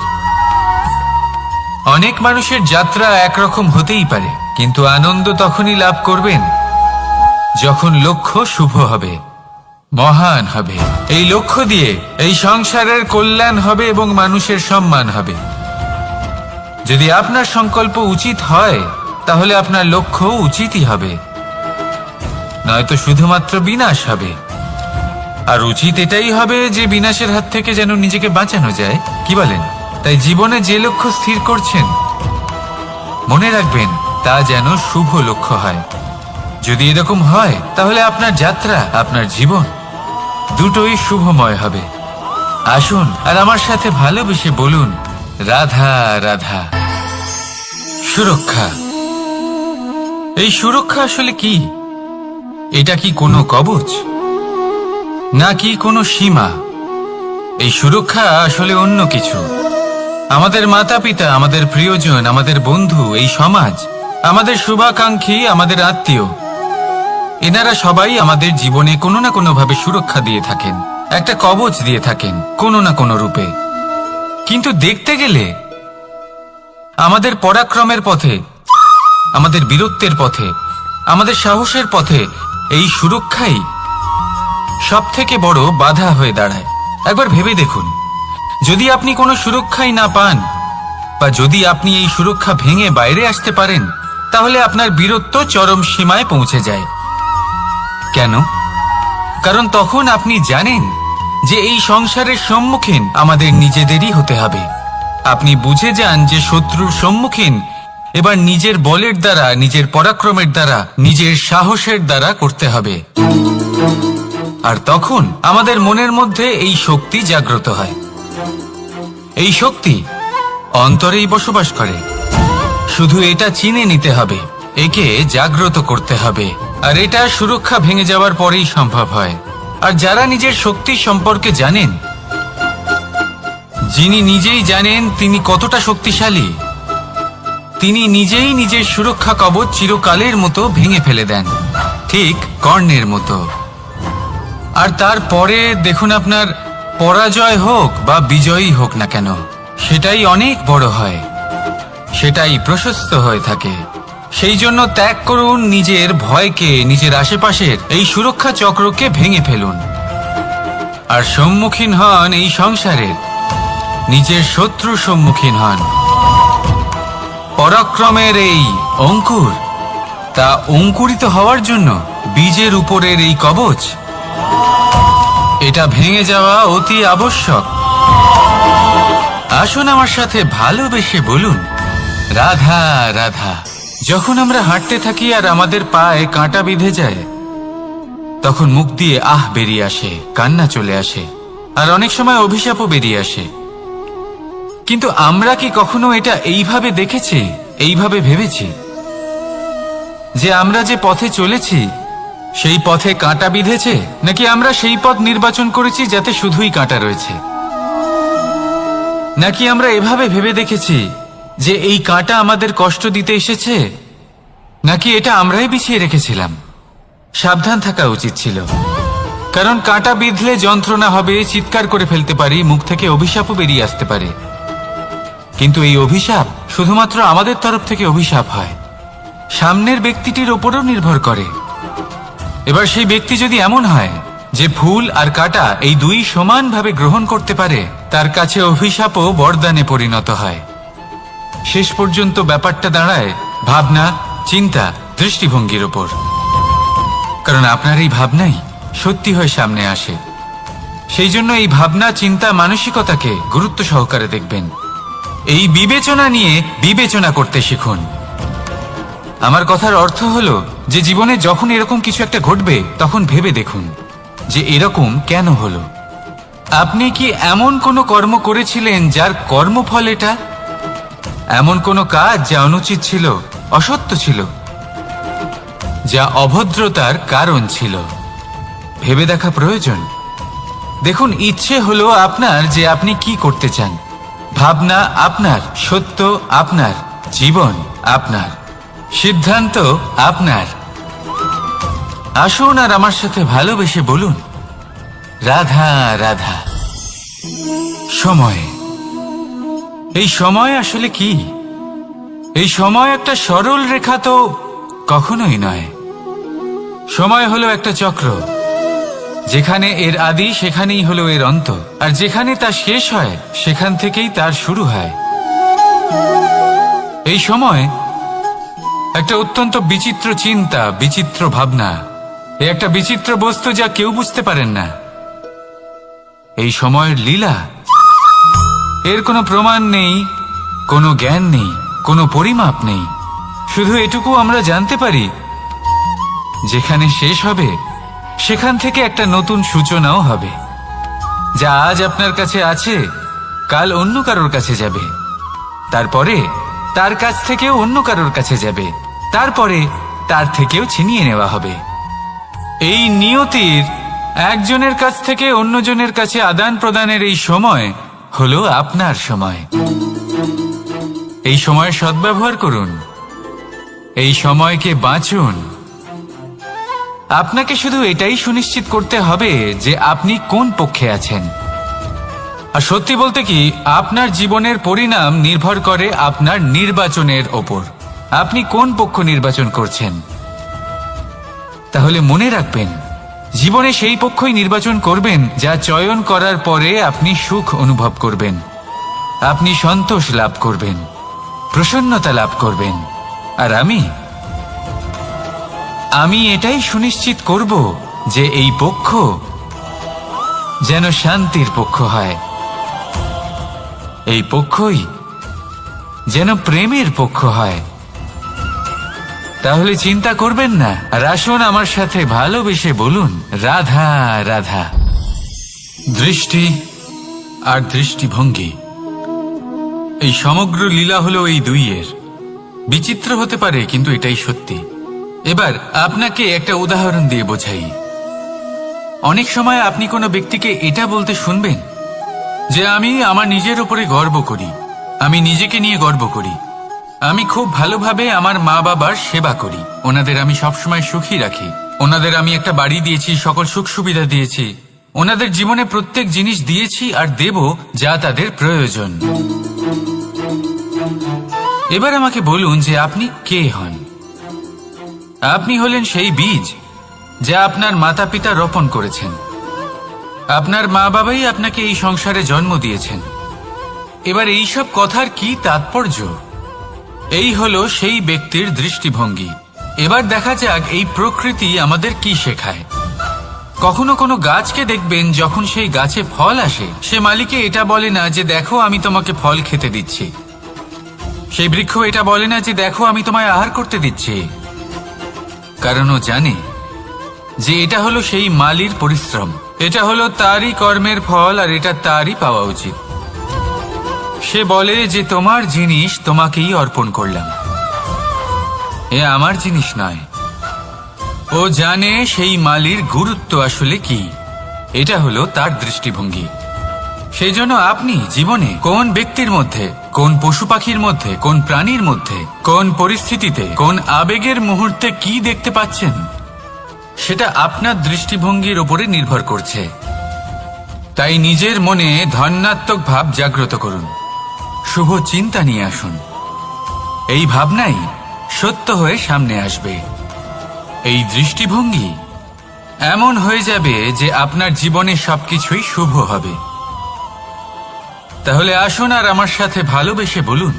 অনেক মানুষের যাত্রা একরকম হতেই পারে, কিন্তু আনন্দ তখনই লাভ করবেন যখন লক্ষ্য শুভ হবে, মহান হবে। এই লক্ষ্য দিয়ে এই সংসারের কল্যাণ হবে এবং মানুষের সম্মান হবে। যদি আপনার সংকল্প উচিত হয় তাহলে আপনার লক্ষ্য উচিতই হবে, নয়তো শুধুমাত্র বিনাশ হবে। আর উচিত এটাই হবে যে বিনাশের হাত থেকে যেন নিজেকে বাঁচানো যায়, কি বলেন? তাই জীবনে যে লক্ষ্য স্থির করছেন মনে রাখবেন তা যেন শুভ লক্ষ্য হয়। যদি এরকম হয় তাহলে আপনার যাত্রা, আপনার জীবন দুটোই শুভময় হবে। আসুন আর আমার সাথে ভালোবেসে বলুন, রাধা রাধা। সুরক্ষা। এই সুরক্ষা আসলে কি? এটা কি কোনো কবচ নাকি কোনো সীমা? এই সুরক্ষা আসলে অন্য কিছু। আমাদের মাতা পিতা, আমাদের প্রিয়জন, আমাদের বন্ধু, এই সমাজ, আমাদের শুভাকাঙ্ক্ষী, আমাদের আত্মীয়, এনারা সবাই আমাদের জীবনে কোনো না কোনো ভাবে সুরক্ষা দিয়ে থাকেন, একটা কবচ দিয়ে থাকেন কোনো না কোনো রূপে। কিন্তু দেখতে গেলে আমাদের পরাক্রমের পথে আমাদের বীরত্বের পথে, আমাদের সাহসের পথে এই সুরক্ষাই সব থেকে বড় বাধা হয়ে দাঁড়ায়। একবার ভেবে দেখুন, যদি আপনি কোনো সুরক্ষাই না পান, বা যদি আপনি এই সুরক্ষা ভেঙে বাইরে আসতে পারেন, তাহলে আপনার বীরত্ব চরম সীমায় পৌঁছে যায়। কেন? কারণ তখন আপনি জানেন যে এই সংসারের সম্মুখীন আমাদের নিজেদেরই হতে হবে। আপনি বুঝে যান যে শত্রুর সম্মুখীন এবার নিজের বলের দ্বারা, নিজের পরাক্রমের দ্বারা, নিজের সাহসের দ্বারা করতে হবে। আর তখন আমাদের মনের মধ্যে এই শক্তি জাগ্রত হয়। এই শক্তি অন্তরেই বসবাস করে। শুধু এটা চিনে নিতে হবে, একে জাগ্রত করতে হবে। আর এটা সুরক্ষা ভেঙে যাওয়ার পরেই সম্ভব হয়। আর যারা নিজের শক্তি সম্পর্কে জানেন, যিনি নিজেই জানেন তিনি কতটা শক্তিশালী, তিনি নিজেই নিজের সুরক্ষা কবচ চিরকালের মতো ভেঙে ফেলে দেন, ঠিক কর্ণের মতো। আর তারপরে দেখুন, আপনার পরাজয় হোক বা বিজয়ী হোক না কেন, সেটাই অনেক বড় হয়, সেটাই প্রশস্ত হয়ে থাকে। সেই জন্য ত্যাগ করুন নিজের ভয়কে, নিজের আশেপাশের এই সুরক্ষা চক্রকে ভেঙে ফেলুন, আর সম্মুখীন হন এই সংসারের নিজের শত্রুর সম্মুখীন হন। পরাক্রমের এই অঙ্কুর, তা অঙ্কুরিত হওয়ার জন্য বীজের উপরের এই কবচ, এটা ভেঙে যাওয়া অতি আবশ্যক। আসুন আমার সাথে ভালোবেসে বলুন, রাধা রাধা। যখন আমরা হাঁটতে থাকি আর আমাদের পায়ে কাঁটা বিঁধে যায়, তখন মুখ দিয়ে আহ বেরিয়ে আসে, কান্না চলে আসে, আর অনেক সময় অভিশাপও বেরিয়ে আসে। কিন্তু আমরা কি কখনো এটা এইভাবে দেখেছি, এইভাবে ভেবেছি যে আমরা যে পথে চলেছি সেই পথে কাঁটা বিঁধেছে, নাকি আমরা সেই পথ নির্বাচন করেছি যাতে শুধুই কাঁটা রয়েছে? নাকি আমরা এভাবে ভেবে দেখেছি যে এই কাঁটা আমাদের কষ্ট দিতে এসেছে, নাকি এটা আমরাই বিছিয়ে রেখেছিলাম? সাবধান থাকা উচিত ছিল, কারণ কাঁটা বিঁধলে যন্ত্রণা হবে, চিৎকার করে ফেলতে পারি, মুখ থেকে অভিশাপও বেরিয়ে আসতে পারে। কিন্তু এই অভিশাপ শুধুমাত্র আমাদের তরফ থেকে অভিশাপ হয়, সামনের ব্যক্তিটির ওপরও নির্ভর করে। এবার সেই ব্যক্তি যদি এমন হয় যে ফুল আর কাঁটা এই দুই সমানভাবে গ্রহণ করতে পারে, তার কাছে অভিশাপও বরদানে পরিণত হয়। শেষ পর্যন্ত ব্যাপারটা দাঁড়ায় ভাবনা, চিন্তা, দৃষ্টিভঙ্গির ওপর। কারণ আপনার এই ভাবনাই সত্যি হয়ে সামনে আসে। সেই জন্য এই ভাবনা, চিন্তা, মানসিকতাকে গুরুত্ব সহকারে দেখবেন। এই বিবেচনা নিয়ে বিবেচনা করতে শিখুন। আমার কথার অর্থ হলো যে জীবনে যখন এরকম কিছু একটা ঘটবে, তখন ভেবে দেখুন যে এরকম কেন হলো। আপনি কি এমন কোনো কর্ম করেছিলেন যার কর্মফল এটা? এমন কোনো কাজ যা অনুচিত ছিল, অসত্য ছিল, যা অভদ্রতার কারণ ছিল? ভেবে দেখা প্রয়োজন। দেখুন, ইচ্ছে হলো আপনার যে আপনি কি করতে চান, ভাবনা আপনার, সত্য আপনার, জীবন আপনার, সিদ্ধান্ত আপনার। আসুন আর আমার সাথে ভালোবেসে বলুন, রাধা রাধা। সময়, এই সময় আসলে কি? এই সময় একটা সরল রেখা তো কখনোই নয়। সময় হলো একটা চক্র, যেখানে এর আদি সেখানেই হলো এর অন্ত, আর যেখানে তা শেষ হয় সেখান থেকেই তার শুরু হয়। এই সময় একটা অত্যন্ত বিচিত্র চিন্তা, বিচিত্র ভাবনা, এ একটা বিচিত্র বস্তু যা কেউ বুঝতে পারেন না। এই সময়ের লীলা, এর কোনো প্রমাণ নেই, কোনো জ্ঞান নেই, কোনো পরিমাপ নেই। শুধু এটুকু আমরা জানতে পারি, যেখানে শেষ হবে সেখান থেকে একটা নতুন সূচনাও হবে। যা আজ আপনার কাছে আছে, কাল অন্য কারোর কাছে যাবে, তারপরে তার কাছ থেকেও অন্য কারোর কাছে যাবে, তারপরে তার থেকেও ছিনিয়ে নেওয়া হবে। এই নিয়তির একজনের কাছ থেকে অন্যজনের কাছে আদান প্রদানের এই সময় হলো আপনার সময়। এই সময়ের সদ্ব্যবহার করুন, এই সময়কে বাঁচুন। আপনাকে শুধু এটাই সুনিশ্চিত করতে হবে যে আপনি কোন পক্ষে আছেন। আর সত্যি বলতে কি, আপনার জীবনের পরিণাম নির্ভর করে আপনার নির্বাচনের ওপর। আপনি কোন পক্ষ নির্বাচন করছেন। তাহলে মনে রাখবেন, জীবনে সেই পক্ষই নির্বাচন করবেন যা চয়ন করার পরে আপনি সুখ অনুভব করবেন, আপনি সন্তোষ লাভ করবেন, প্রসন্নতা লাভ করবেন। আর আমি এটাই সুনিশ্চিত করব যে এই পক্ষ যেন শান্তির পক্ষ হয়, এই পক্ষই যেন প্রেমের পক্ষ হয়। তাহলে চিন্তা করবেন না, আর আসুন আমার সাথে ভালোবেসে বলুন, রাধা রাধা। দৃষ্টি আর দৃষ্টিভঙ্গি, এই সমগ্র লীলা হলো এই দুইয়ের। বিচিত্র হতে পারে, কিন্তু এটাই সত্যি। এবার আপনাকে একটা উদাহরণ দিয়ে বোঝাই। অনেক সময় আপনি কোনো ব্যক্তিকে এটা বলতে শুনবেন যে আমি আমার নিজের উপরে গর্ব করি, আমি নিজেকে নিয়ে গর্ব করি, আমি খুব ভালোভাবে আমার মা বাবার সেবা করি, ওনাদের আমি সবসময় সুখী রাখি, ওনাদের আমি একটা বাড়ি দিয়েছি, সকল সুখ সুবিধা দিয়েছি, ওনাদের জীবনে প্রত্যেক জিনিস দিয়েছি আর দেব যা তাদের প্রয়োজন। এবার আমাকে বলুন যে আপনি কে হন। আপনি হলেন সেই বীজ যা আপনার মাতা পিতা রোপণ করেছেন। আপনার মা বাবাই আপনাকে এই সংসারে জন্ম দিয়েছেন। এবার এইসব কথার কি তাৎপর্য? এই হলো সেই ব্যক্তির দৃষ্টিভঙ্গি। এবার দেখা যাক এই প্রকৃতি আমাদের কি শেখায়। কখনো কোনো গাছকে দেখবেন, যখন সেই গাছে ফল আসে, সে মালিকে এটা বলে না যে দেখো আমি তোমাকে ফল খেতে দিচ্ছি। সেই বৃক্ষ এটা বলে না যে দেখো আমি তোমায় আহার করতে দিচ্ছি, কারণ ও জানে যে এটা হলো সেই মালির পরিশ্রম, এটা হলো তারই কর্মের ফল, আর এটা তারই পাওয়া উচিত। সে বলে যে তোমার জিনিস তোমাকেই অর্পণ করলাম, এ আমার জিনিস নয়। ও জানে সেই মালির গুরুত্ব আসলে কি, এটা হলো তার দৃষ্টিভঙ্গি। সেই জন্য আপনি জীবনে কোন ব্যক্তির মধ্যে, কোন পশু পাখির মধ্যে, কোন প্রাণীর মধ্যে, কোন পরিস্থিতিতে, কোন আবেগের মুহূর্তে কি দেখতে পাচ্ছেন, সেটা আপনার দৃষ্টিভঙ্গির উপরে নির্ভর করছে। তাই নিজের মনে ধন্যাত্মক ভাব জাগ্রত করুন, শুভ চিন্তা নিয়ে আসুন। এই ভাবনাই সত্য হয়ে সামনে আসবে। এই দৃষ্টিভঙ্গি এমন হয়ে যাবে যে আপনার জীবনে সবকিছুই শুভ হবে। তাহলে আসুন আর আমার সাথে ভালোবেসে বলুন,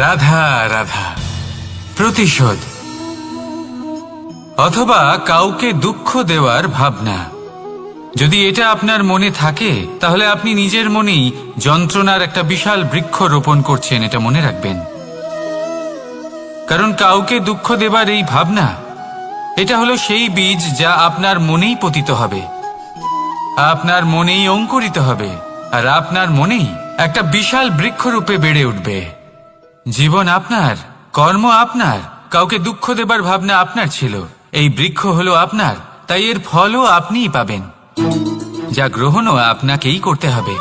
রাধা রাধা। প্রতিশোধ অথবা কাউকে দুঃখ দেওয়ার ভাবনা, যদি এটা আপনার মনে থাকে, তাহলে আপনি নিজের মনেই যন্ত্রণার একটা বিশাল বৃক্ষ রোপণ করছেন, এটা মনে রাখবেন। কারণ কাউকে দুঃখ দেবার এই ভাবনা, এটা হলো সেই বীজ যা আপনার মনেই পতিত হবে, আপনার মনেই অঙ্কুরিত হবে, আর আপনার মনেই একটা বিশাল বৃক্ষরূপে বেড়ে উঠবে। জীবন আপনার, কর্ম আপনার, কাউকে দুঃখ দেবার ভাবনা আপনার ছিল, এই বৃক্ষ হলো আপনার, তাই এর ফলও আপনিই পাবেন, যা গ্রহণও আপনাকেই করতে হবে।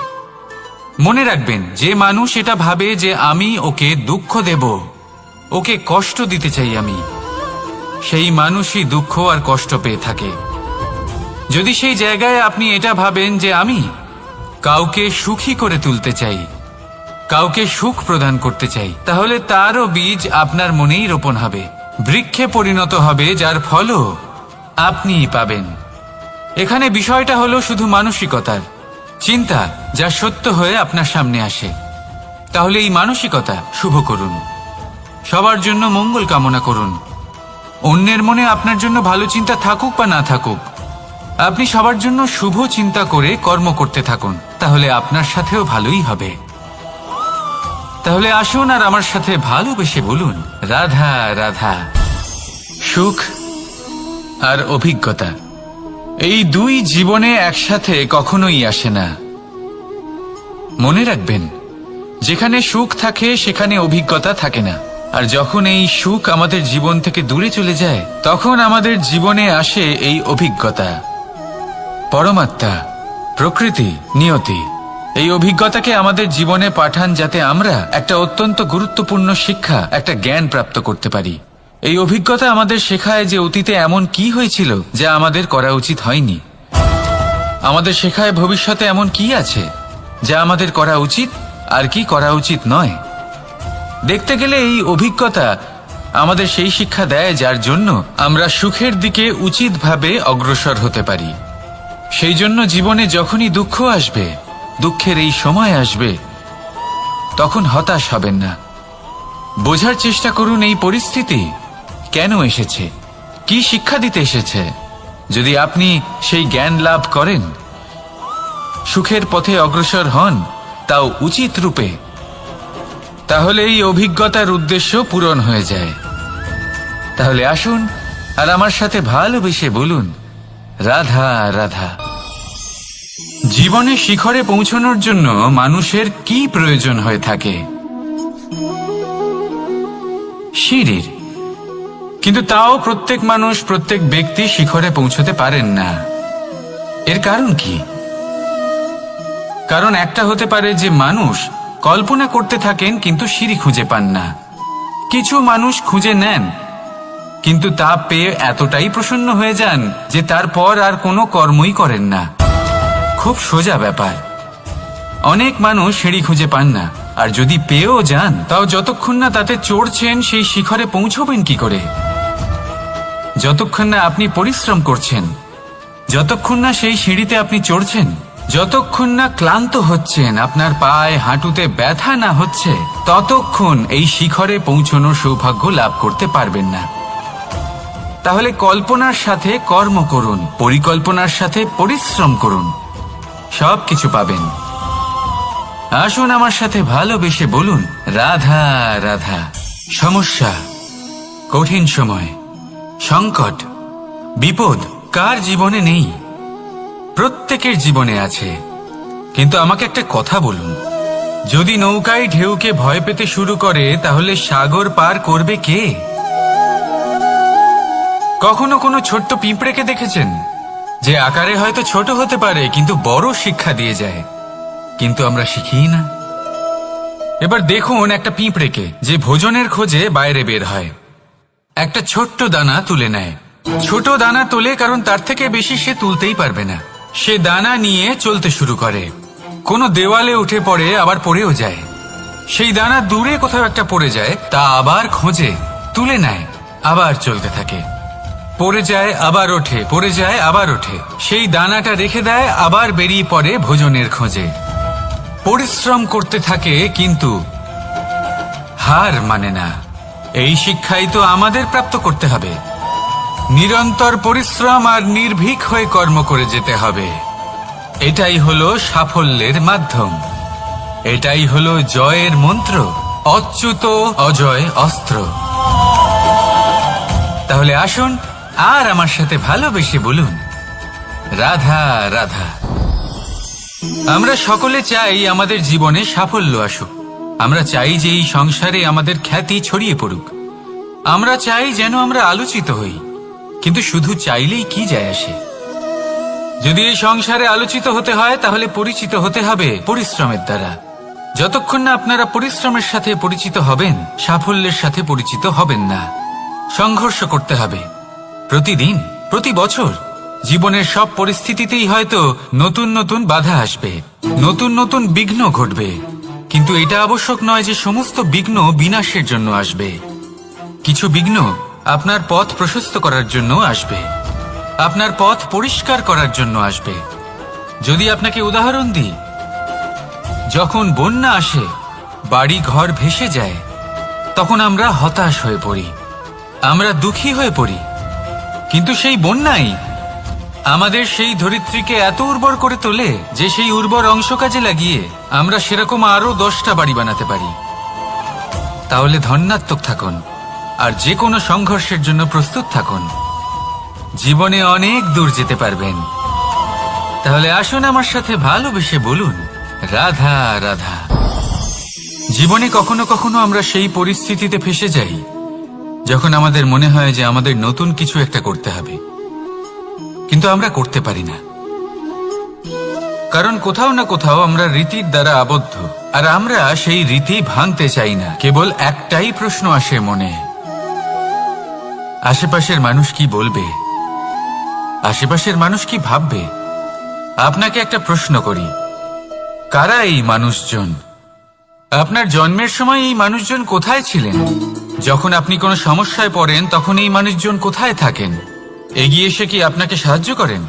মনে রাখবেন, যে মানুষ এটা ভাবে যে আমি ওকে দুঃখ দেব, ওকে কষ্ট দিতে চাই আমি, সেই মানুষই দুঃখ আর কষ্ট পেয়ে থাকে। যদি সেই জায়গায় আপনি এটা ভাবেন যে আমি কাউকে সুখী করে তুলতে চাই, কাউকে সুখ প্রদান করতে চাই, তাহলে তারও বীজ আপনার মনেই রোপণ হবে, বৃক্ষে পরিণত হবে, যার ফলও আপনিই পাবেন। এখানে বিষয়টা হলো শুধু মানসিকতার চিন্তা, যা সত্য হয়ে আপনার সামনে আসে। তাহলে এই মানসিকতা শুভ করুন, সবার জন্য মঙ্গল কামনা করুন। অন্যের মনে আপনার জন্য ভালো চিন্তা থাকুক বা না থাকুক, আপনি সবার জন্য শুভ চিন্তা করে কর্ম করতে থাকুন, তাহলে আপনার সাথেও ভালোই হবে। তাহলে আসুন আর আমার সাথে ভালোবেসে বলুন, রাধা রাধা। সুখ আর অভিজ্ঞতা, এই দুই জীবনে একসাথে কখনোই আসে না। মনে রাখবেন, যেখানে সুখ থাকে সেখানে অভিজ্ঞতা থাকে না, আর যখন এই সুখ আমাদের জীবন থেকে দূরে চলে যায়, তখন আমাদের জীবনে আসে এই অভিজ্ঞতা। পরমাত্মা, প্রকৃতি, নিয়তি এই অভিজ্ঞতাকে আমাদের জীবনে পাঠান, যাতে আমরা একটা অত্যন্ত গুরুত্বপূর্ণ শিক্ষা, একটা জ্ঞান প্রাপ্ত করতে পারি। এই অভিজ্ঞতা আমাদের শেখায় যে অতীতে এমন কি হয়েছিল যা আমাদের করা উচিত হয়নি। আমাদের শেখায় ভবিষ্যতে এমন কি আছে যা আমাদের করা উচিত আর কি করা উচিত নয়। দেখতে গেলে এই অভিজ্ঞতা আমাদের সেই শিক্ষা দেয় যার জন্য আমরা সুখের দিকে উচিতভাবে অগ্রসর হতে পারি। সেই জন্য জীবনে যখনই দুঃখ আসবে, দুঃখের এই সময় আসবে, তখন হতাশ হবেন না। বোঝার চেষ্টা করুন এই পরিস্থিতি কেন এসেছে, কি শিক্ষা দিতে এসেছে। যদি আপনি সেই জ্ঞান লাভ করেন, সুখের পথে অগ্রসর হন, তাও উচিত রূপে, তাহলে এই অভিজ্ঞতার উদ্দেশ্য পূরণ হয়ে যায়। তাহলে আসুন আর আমার সাথে ভালোবেসে বলুন, রাধা রাধা। জীবনে শিখরে পৌঁছানোর জন্য মানুষের কি প্রয়োজন হয়ে থাকে? সিঁড়ির। কিন্তু তাও প্রত্যেক মানুষ, প্রত্যেক ব্যক্তি শিখরে পৌঁছতে পারেন না। এর কারণ কি? কারণ একটা হতে পারে যে মানুষ কল্পনা করতে থাকেন কিন্তু সিঁড়ি খুঁজে পান না। কিছু মানুষ খুঁজে নেন কিন্তু তা পেয়ে এতটাই প্রসন্ন হয়ে যান যে তারপর আর কোনো কর্মই করেন না। খুব সোজা ব্যাপার। অনেক মানুষ সিঁড়ি খুঁজে পান না, আর যদি পেয়েও যান তাও যতক্ষণ না তাতে চড়ছেন সেই শিখরে পৌঁছবেন কি করে? যতক্ষণ না আপনি পরিশ্রম করছেন, যতক্ষণ না সেই সিঁড়িতে আপনি চড়ছেন, যতক্ষণ না ক্লান্ত হচ্ছেন, আপনার পায়ে হাঁটুতে ব্যথা না হচ্ছে, ততক্ষণ এই শিখরে পৌঁছানোর সৌভাগ্য লাভ করতে পারবেন না। তাহলে কল্পনার সাথে কর্ম করুন, পরিকল্পনার সাথে পরিশ্রম করুন, সব কিছু পাবেন। আসুন আমার সাথে ভালোবেসে বলুন, রাধা রাধা। সমস্যা, কঠিন সময়, সংকট, বিপদ কার জীবনে নেই? প্রত্যেকের জীবনে আছে। কিন্তু আমাকে একটা কথা বলুন, যদি নৌকায় ঢেউকে ভয় পেতে শুরু করে, তাহলে সাগর পার করবে কে? কখনো কোনো ছোট্ট পিঁপড়েকে দেখেছেন যে আকারে হয়তো ছোট হতে পারে কিন্তু বড় শিক্ষা দিয়ে যায়? কিন্তু আমরা শিখিই না। এবার দেখুন একটা পিঁপড়েকে যে ভোজনের খোঁজে বাইরে বের হয়, একটা ছোট্ট দানা তুলে নেয়। ছোট দানা তোলে কারণ তার থেকে বেশি সে তুলতেই পারবে না। সে দানা নিয়ে চলতে শুরু করে, কোনো দেওয়ালে উঠে পড়ে, আবার পড়েও যায়। সেই দানা দূরে কোথাও একটা পড়ে যায়, তা আবার খোঁজে, তুলে নেয়, আবার চলতে থাকে। পড়ে যায় আবার ওঠে, পড়ে যায় আবার ওঠে। সেই দানাটা রেখে দেয়, আবার বেরিয়ে পড়ে ভোজনের খোঁজে। পরিশ্রম করতে থাকে কিন্তু হার মানে না। এই শিক্ষাই তো আমাদের প্রাপ্ত করতে হবে। নিরন্তর পরিশ্রম আর নির্ভীক হয়ে কর্ম করে যেতে হবে। এটাই হলো সাফল্যের মাধ্যম, এটাই হলো জয়ের মন্ত্র, অচ্যুত অজয় অস্ত্র। তাহলে আসুন আর আমার সাথে ভালোবেসে বলুন, রাধা রাধা। আমরা সকলে চাই আমাদের জীবনে সাফল্য আসুক। আমরা চাই যে এই সংসারে আমাদের খ্যাতি ছড়িয়ে পড়ুক। আমরা চাই যেন আমরা আলোচিত হই। কিন্তু শুধু চাইলেই কি যায় আসে? যদি এই সংসারে আলোচিত হতে হয়, তাহলে পরিচিত হতে হবে পরিশ্রমের দ্বারা। যতক্ষণ না আপনারা পরিশ্রমের সাথে পরিচিত হবেন, সাফল্যের সাথে পরিচিত হবেন না। সংঘর্ষ করতে হবে প্রতিদিন, প্রতি বছর। জীবনের সব পরিস্থিতিতেই হয়তো নতুন নতুন বাধা আসবে, নতুন নতুন বিঘ্ন ঘটবে। কিন্তু এটা আবশ্যক নয় যে সমস্ত বিঘ্ন বিনাশের জন্য আসবে। কিছু বিঘ্ন আপনার পথ প্রশস্ত করার জন্য আসবে, আপনার পথ পরিষ্কার করার জন্য আসবে। যদি আপনাকে উদাহরণ দিই, যখন বন্যা আসে, বাড়ি ঘর ভেসে যায়, তখন আমরা হতাশ হয়ে পড়ি, আমরা দুঃখী হয়ে পড়ি। কিন্তু সেই বন্যাই আমাদের সেই ধরিত্রীকে এত উর্বর করে তোলে যে সেই উর্বর অংশ কাজে লাগিয়ে আমরা সেরকম আরো 10টা বাড়ি বানাতে পারি। তাহলে ধন্যাত্মক থাকুন আর যে কোনো সংঘর্ষের জন্য প্রস্তুত থাকুন। জীবনে অনেক দূর যেতে পারবেন। তাহলে আসুন আমার সাথে ভালোবেসে বলুন, রাধা রাধা। জীবনে কখনো কখনো আমরা সেই পরিস্থিতিতে ফেসে যাই যখন আমাদের মনে হয় যে আমাদের নতুন কিছু একটা করতে হবে, কিন্তু আমরা করতে পারি না। কারণ কোথাও না কোথাও আমরা রীতির দ্বারা আবদ্ধ, আর আমরা সেই রীতি ভাঙতে চাই না। কেবল একটাই প্রশ্ন আসে মনে, আশেপাশের মানুষ কি বলবে, আশেপাশের মানুষ কি ভাববে। আপনাকে একটা প্রশ্ন করি, কারা এই মানুষজন? আপনার জন্মের সময় এই মানুষজন কোথায় ছিলেন? যখন আপনি কোনো সমস্যায় পড়েন তখন এই মানুষজন কোথায় থাকেন? এগিয়ে এসে কি আপনাকে সাহায্য করেন,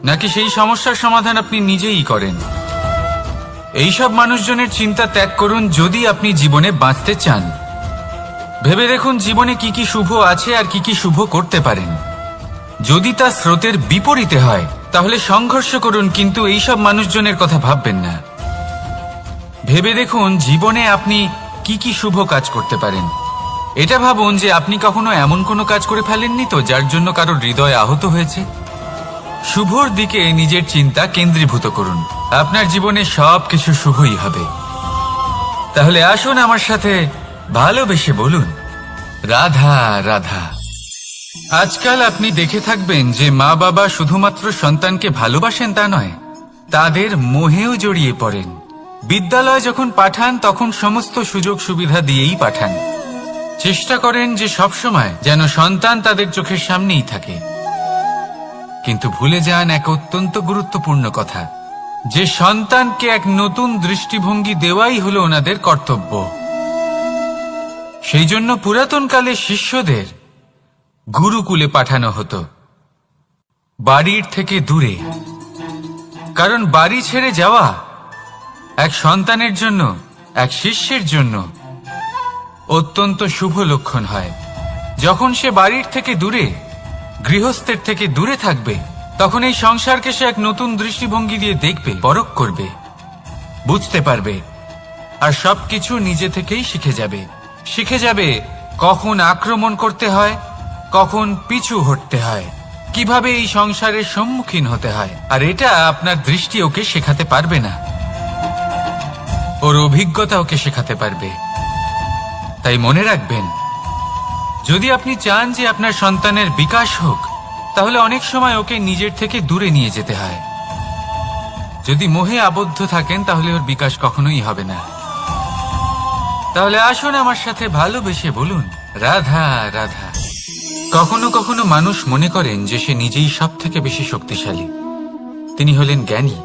নাকি সেই সমস্যার সমাধান আপনি নিজেই করেন? এইসব মানুষজনের চিন্তা ত্যাগ করুন যদি আপনি জীবনে বাঁচতে চান। ভেবে দেখুন জীবনে কি কি শুভ আছে আর কি কি শুভ করতে পারেন। যদি তা স্রোতের বিপরীতে হয় তাহলে সংঘর্ষ করুন, কিন্তু এইসব মানুষজনের কথা ভাববেন না। ভেবে দেখুন জীবনে আপনি কি কি শুভ কাজ করতে পারেন। এটা ভাবুন যে আপনি কখনো এমন কোনো কাজ করে ফেলেননি তো যার জন্য কারোর হৃদয় আহত হয়েছে। শুভর দিকে নিজের চিন্তা কেন্দ্রীভূত করুন, আপনার জীবনে সবকিছু শুভই হবে। তাহলে আসুন আমার সাথে ভালোবেসে বলুন, রাধা রাধা। আজকাল আপনি দেখে থাকবেন যে মা বাবা শুধুমাত্র সন্তানকে ভালোবাসেন তা নয়, তাদের মোহেও জড়িয়ে পড়েন। বিদ্যালয় যখন পাঠান তখন সমস্ত সুযোগ সুবিধা দিয়েই পাঠান। চেষ্টা করেন যে সবসময় যেন সন্তান তাদের চোখের সামনেই থাকে। কিন্তু ভুলে যান এক অত্যন্ত গুরুত্বপূর্ণ কথা, যে সন্তানকে এক নতুন দৃষ্টিভঙ্গি দেওয়াই হলো ওনাদের কর্তব্য। সেই জন্য পুরাতনকালে শিষ্যদের গুরুকুলে পাঠানো হতো, বাড়ির থেকে দূরে। কারণ বাড়ি ছেড়ে যাওয়া এক সন্তানের জন্য, এক শিষ্যের জন্য অত্যন্ত শুভ লক্ষণ হয়। যখন সে বাড়ির থেকে দূরে, গৃহস্থের থেকে দূরে থাকবে, তখন এই সংসারকে সে এক নতুন দৃষ্টিভঙ্গি দিয়ে দেখবে, পরখ করবে, বুঝতে পারবে, আর সবকিছু নিজে থেকেই শিখে যাবে কখন আক্রমণ করতে হয়, কখন পিছু হটতে হয়, কিভাবে এই সংসারের সম্মুখীন হতে হয়। আর এটা আপনার দৃষ্টি ওকে শেখাতে পারবে না, ওর অভিজ্ঞতা ওকে শেখাতে পারবে। তাই মনে রাখবেন, যদি আপনি চান যে আপনার সন্তানের বিকাশ হোক, তাহলে অনেক সময় ওকে নিজের থেকে দূরে নিয়ে যেতে হয়। যদি মোহে আবদ্ধ থাকেন তাহলে ওর বিকাশ কখনোই হবে না। তাহলে আসুন আমার সাথে ভালোবেসে বলুন, রাধা রাধা। কখনো কখনো মানুষ মনে করেন যে সে নিজেই সব থেকে বেশি শক্তিশালী, তিনি হলেন জ্ঞানী।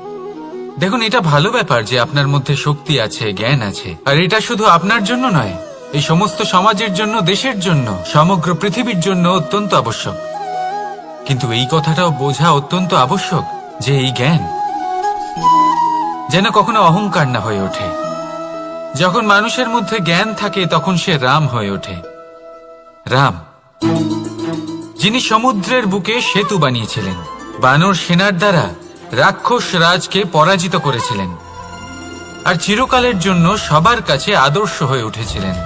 দেখুন, এটা ভালো ব্যাপার যে আপনার মধ্যে শক্তি আছে, জ্ঞান আছে, আর এটা শুধু আপনার জন্য নয়, এই সমস্ত সমাজের জন্য, দেশের জন্য, সমগ্র পৃথিবীর জন্য অত্যন্ত আবশ্যক। কিন্তু এই কথাটাও বোঝা অত্যন্ত আবশ্যক যে এই জ্ঞান যেন কখনো অহংকার না হয়ে ওঠে। যখন মানুষের মধ্যে জ্ঞান থাকে তখন সে রাম হয়ে ওঠে। রাম, যিনি সমুদ্রের বুকে সেতু বানিয়েছিলেন, বানর সেনার দ্বারা রাক্ষস রাজকে পরাজিত করেছিলেন, আর চিরকালের জন্য সবার কাছে আদর্শ হয়ে উঠেছিলেন।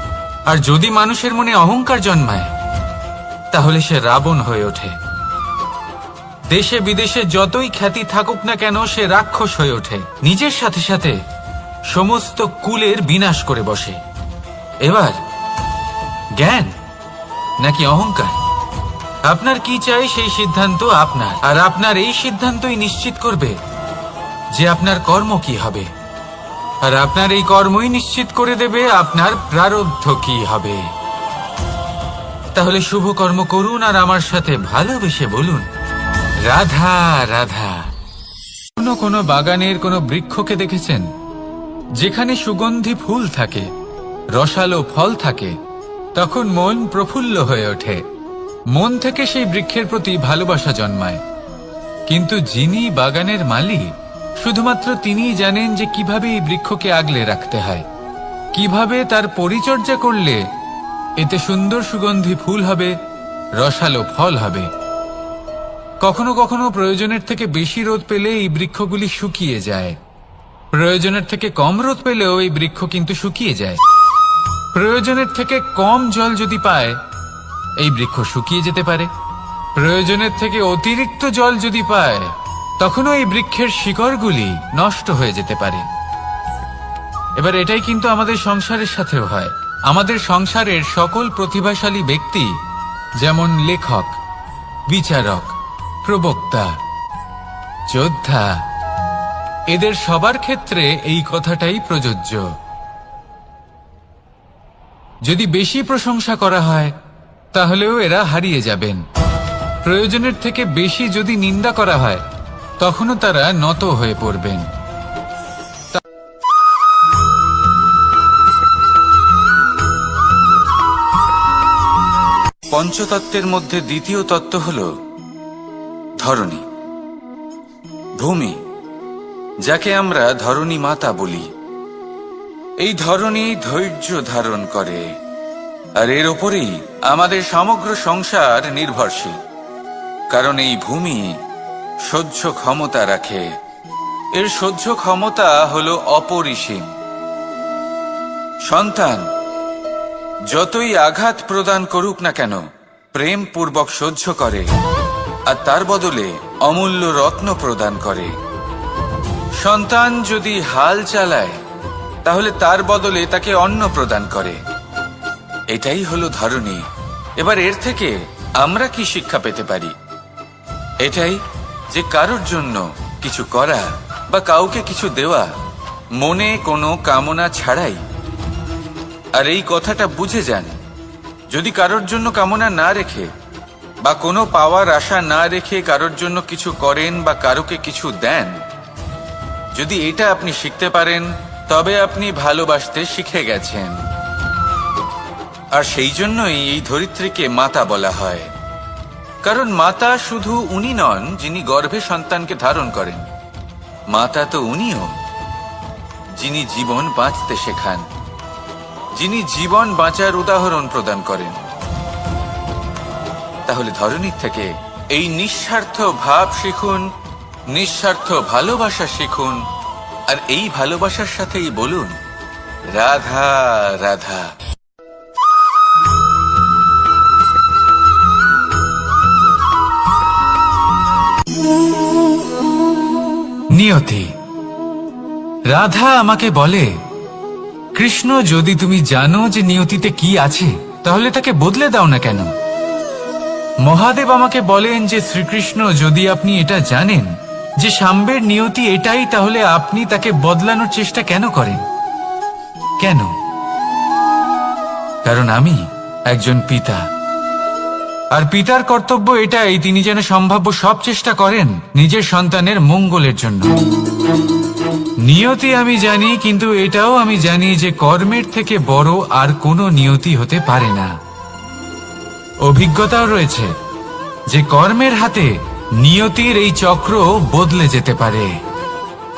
আর যদি মানুষের মনে অহংকার জন্মায় তাহলে সে রাবণ হয়ে ওঠে। দেশে বিদেশে যতই খ্যাতি থাকুক না কেন, সে রাক্ষস হয়ে ওঠে, নিজের সাথে সাথে সমস্ত কুলের বিনাশ করে বসে। এবার জ্ঞান নাকি অহংকার, আপনার কি চাই সেই সিদ্ধান্ত আপনার, আর আপনার এই সিদ্ধান্তই নিশ্চিত করবে যে আপনার কর্ম কি হবে, আর আপনার এই কর্মই নিশ্চিত করে দেবে আপনার প্রারব্ধ কি হবে। তাহলে শুভ কর্ম করুন আর আমার সাথে ভালোবেসে বলুন, রাধা রাধা। কোনো বাগানের কোনো বৃক্ষকে দেখেছেন যেখানে সুগন্ধি ফুল থাকে, রসালো ফল থাকে, তখন মন প্রফুল্ল হয়ে ওঠে, মন থেকে সেই বৃক্ষের প্রতি ভালোবাসা জন্মায়। কিন্তু যিনি বাগানের মালিক, শুধুমাত্র তিনিই জানেন যে কিভাবে এই বৃক্ষকে আগলে রাখতে হয়, কিভাবে তার পরিচর্যা করলে এতে সুন্দর সুগন্ধি ফুল হবে, রসালো ফল হবে। কখনো কখনো প্রয়োজনের থেকে বেশি রোদ পেলে এই বৃক্ষগুলি শুকিয়ে যায়, প্রয়োজনের থেকে কম রোদ পেলেও এই বৃক্ষ কিন্তু শুকিয়ে যায়। প্রয়োজনের থেকে কম জল যদি পায়, এই বৃক্ষ শুকিয়ে যেতে পারে। প্রয়োজনের থেকে অতিরিক্ত জল যদি পায়, তখনও এই বৃক্ষের শিকড়গুলি নষ্ট হয়ে যেতে পারে। এবার এটাই কিন্তু আমাদের সংসারের সাথেও হয়। আমাদের সংসারের সকল প্রতিভাশালী ব্যক্তি, যেমন লেখক, বিচারক, প্রবক্তা, যোদ্ধা, এদের সবার ক্ষেত্রে এই কথাটাই প্রযোজ্য। যদি বেশি প্রশংসা করা হয় তাহলেও এরা হারিয়ে যাবেন। প্রয়োজনের থেকে বেশি যদি নিন্দা করা হয় তখনও তারা নত হয়ে পড়বেন। পঞ্চতত্ত্বের মধ্যে দ্বিতীয় তত্ত্ব হল ধরণী, ভূমি, যাকে আমরা ধরণী মাতা বলি। এই ধরণী ধৈর্য ধারণ করে, আর এর ওপরেই আমাদের সমগ্র সংসার নির্ভরশীল। কারণ এই ভূমি সহ্য ক্ষমতা রাখে, এর সহ্য ক্ষমতা হল অপরিসীম। সন্তান যতই আঘাত প্রদান করুক না কেন, প্রেম পূর্বক সহ্য করে, আর তার বদলে অমূল্য রত্ন প্রদান করে। সন্তান যদি হাল চালায়, তাহলে তার বদলে তাকে অন্ন প্রদান করে। এটাই হলো ধরণী। এবার এর থেকে আমরা কি শিক্ষা পেতে পারি? এটাই যে কারোর জন্য কিছু করা বা কাউকে কিছু দেওয়া মনে কোনো কামনা ছাড়াই। আর এই কথাটা বুঝে যান, যদি কারোর জন্য কামনা না রেখে বা কোনো পাওয়ার আশা না রেখে কারোর জন্য কিছু করেন বা কারোকে কিছু দেন, যদি এটা আপনি শিখতে পারেন, তবে আপনি ভালোবাসতে শিখে গেছেন। আর সেই জন্যই এই ধরিত্রীকে মাতা বলা হয়। কারণ মাতা শুধু উনি নন যিনি গর্ভে সন্তানকে ধারণ করেন, মাতা তো উনিও যিনি জীবন বাঁচতে শেখান, যিনি জীবন বাঁচার উদাহরণ প্রদান করেন। তাহলে ধরণীর থেকে এই নিঃস্বার্থ ভাব শিখুন, নিঃস্বার্থ ভালোবাসা শিখুন, আর এই ভালোবাসার সাথেই বলুন রাধা রাধা। নিয়তি। রাধা আমাকে বলে, কৃষ্ণ, যদি তুমি জানো যে নিয়তিতে কি আছে, তাহলে তাকে বদলে দাও না কেন? মহাদেব আমাকে বলেন যে শ্রীকৃষ্ণ, যদি আপনি এটা জানেন যে সাম্বের নিয়তি এটাই, তাহলে আপনি তাকে বদলানোর চেষ্টা কেন করেন? কেন? কারণ আমি একজন পিতা, আর পিতার কর্তব্য এটাই, তিনি যেন সম্ভাব্য সব চেষ্টা করেন নিজের সন্তানের মঙ্গলের জন্য। নিয়তি আমি জানি, কিন্তু এটাও আমি জানি যে কর্মের থেকে বড় আর কোনো নিয়তি হতে পারে না। অভিজ্ঞতাও রয়েছে যে কর্মের হাতে নিয়তির এই চক্র বদলে যেতে পারে।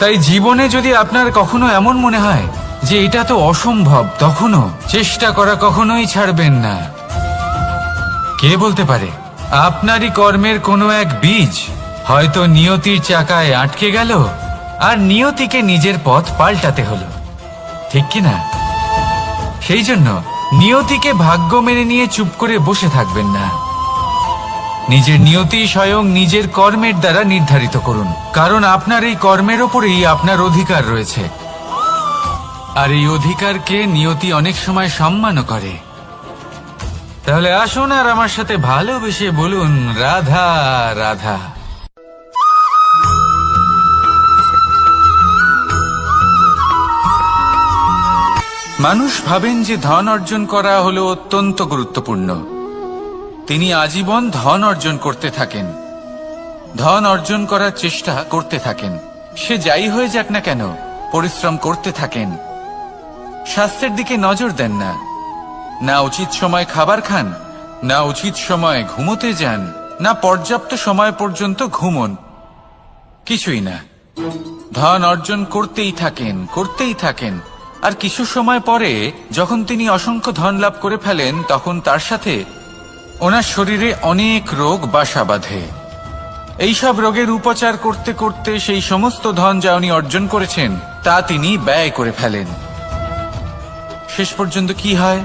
তাই জীবনে যদি আপনার কখনো এমন মনে হয় যে এটা তো অসম্ভব, তখনও চেষ্টা করা কখনোই ছাড়বেন না। কে বলতে পারে আপনারই কর্মের কোনো এক বীজ হয়তো নিয়তির চাকায় আটকে গেল, আর নিয়তিকে নিজের পথ পাল্টাতে হলো, ঠিক কি না? সেই জন্য নিয়তিকে ভাগ্য মেনে নিয়ে চুপ করে বসে থাকবেন না। নিজের নিয়তি স্বয়ং নিজের কর্মের দ্বারা নির্ধারিত করুন, কারণ আপনার এই কর্মের ওপরেই আপনার অধিকার রয়েছে। আর এই অধিকারকে নিয়তি অনেক সময় সম্মানও করে। তাহলে আসুন আর আমার সাথে ভালোবেসে বলুন রাধা রাধা। মানুষ ভাবেন যে ধন অর্জন করা হলো অত্যন্ত গুরুত্বপূর্ণ। তিনি আজীবন ধন অর্জন করতে থাকেন, ধন অর্জন করার চেষ্টা করতে থাকেন। সে যাই হয়ে যাক না কেন, পরিশ্রম করতে থাকেন। স্বাস্থ্যের দিকে নজর দেন না, না উচিত সময় খাবার খান, না উচিত সময় ঘুমোতে যান, না পর্যাপ্ত সময় পর্যন্ত ঘুমন, কিছুই না। ধন অর্জন করতেই থাকেন, করতেই থাকেন। আর কিছু সময় পরে যখন তিনি অসংখ্য ধন লাভ করে ফেলেন, তখন তার সাথে ওনার শরীরে অনেক রোগ বাসা বাঁধে। এইসব রোগের উপচার করতে করতে সেই সমস্ত ধন যা উনি অর্জন করেছেন তা তিনি ব্যয় করে ফেলেন। শেষ পর্যন্ত কি হয়?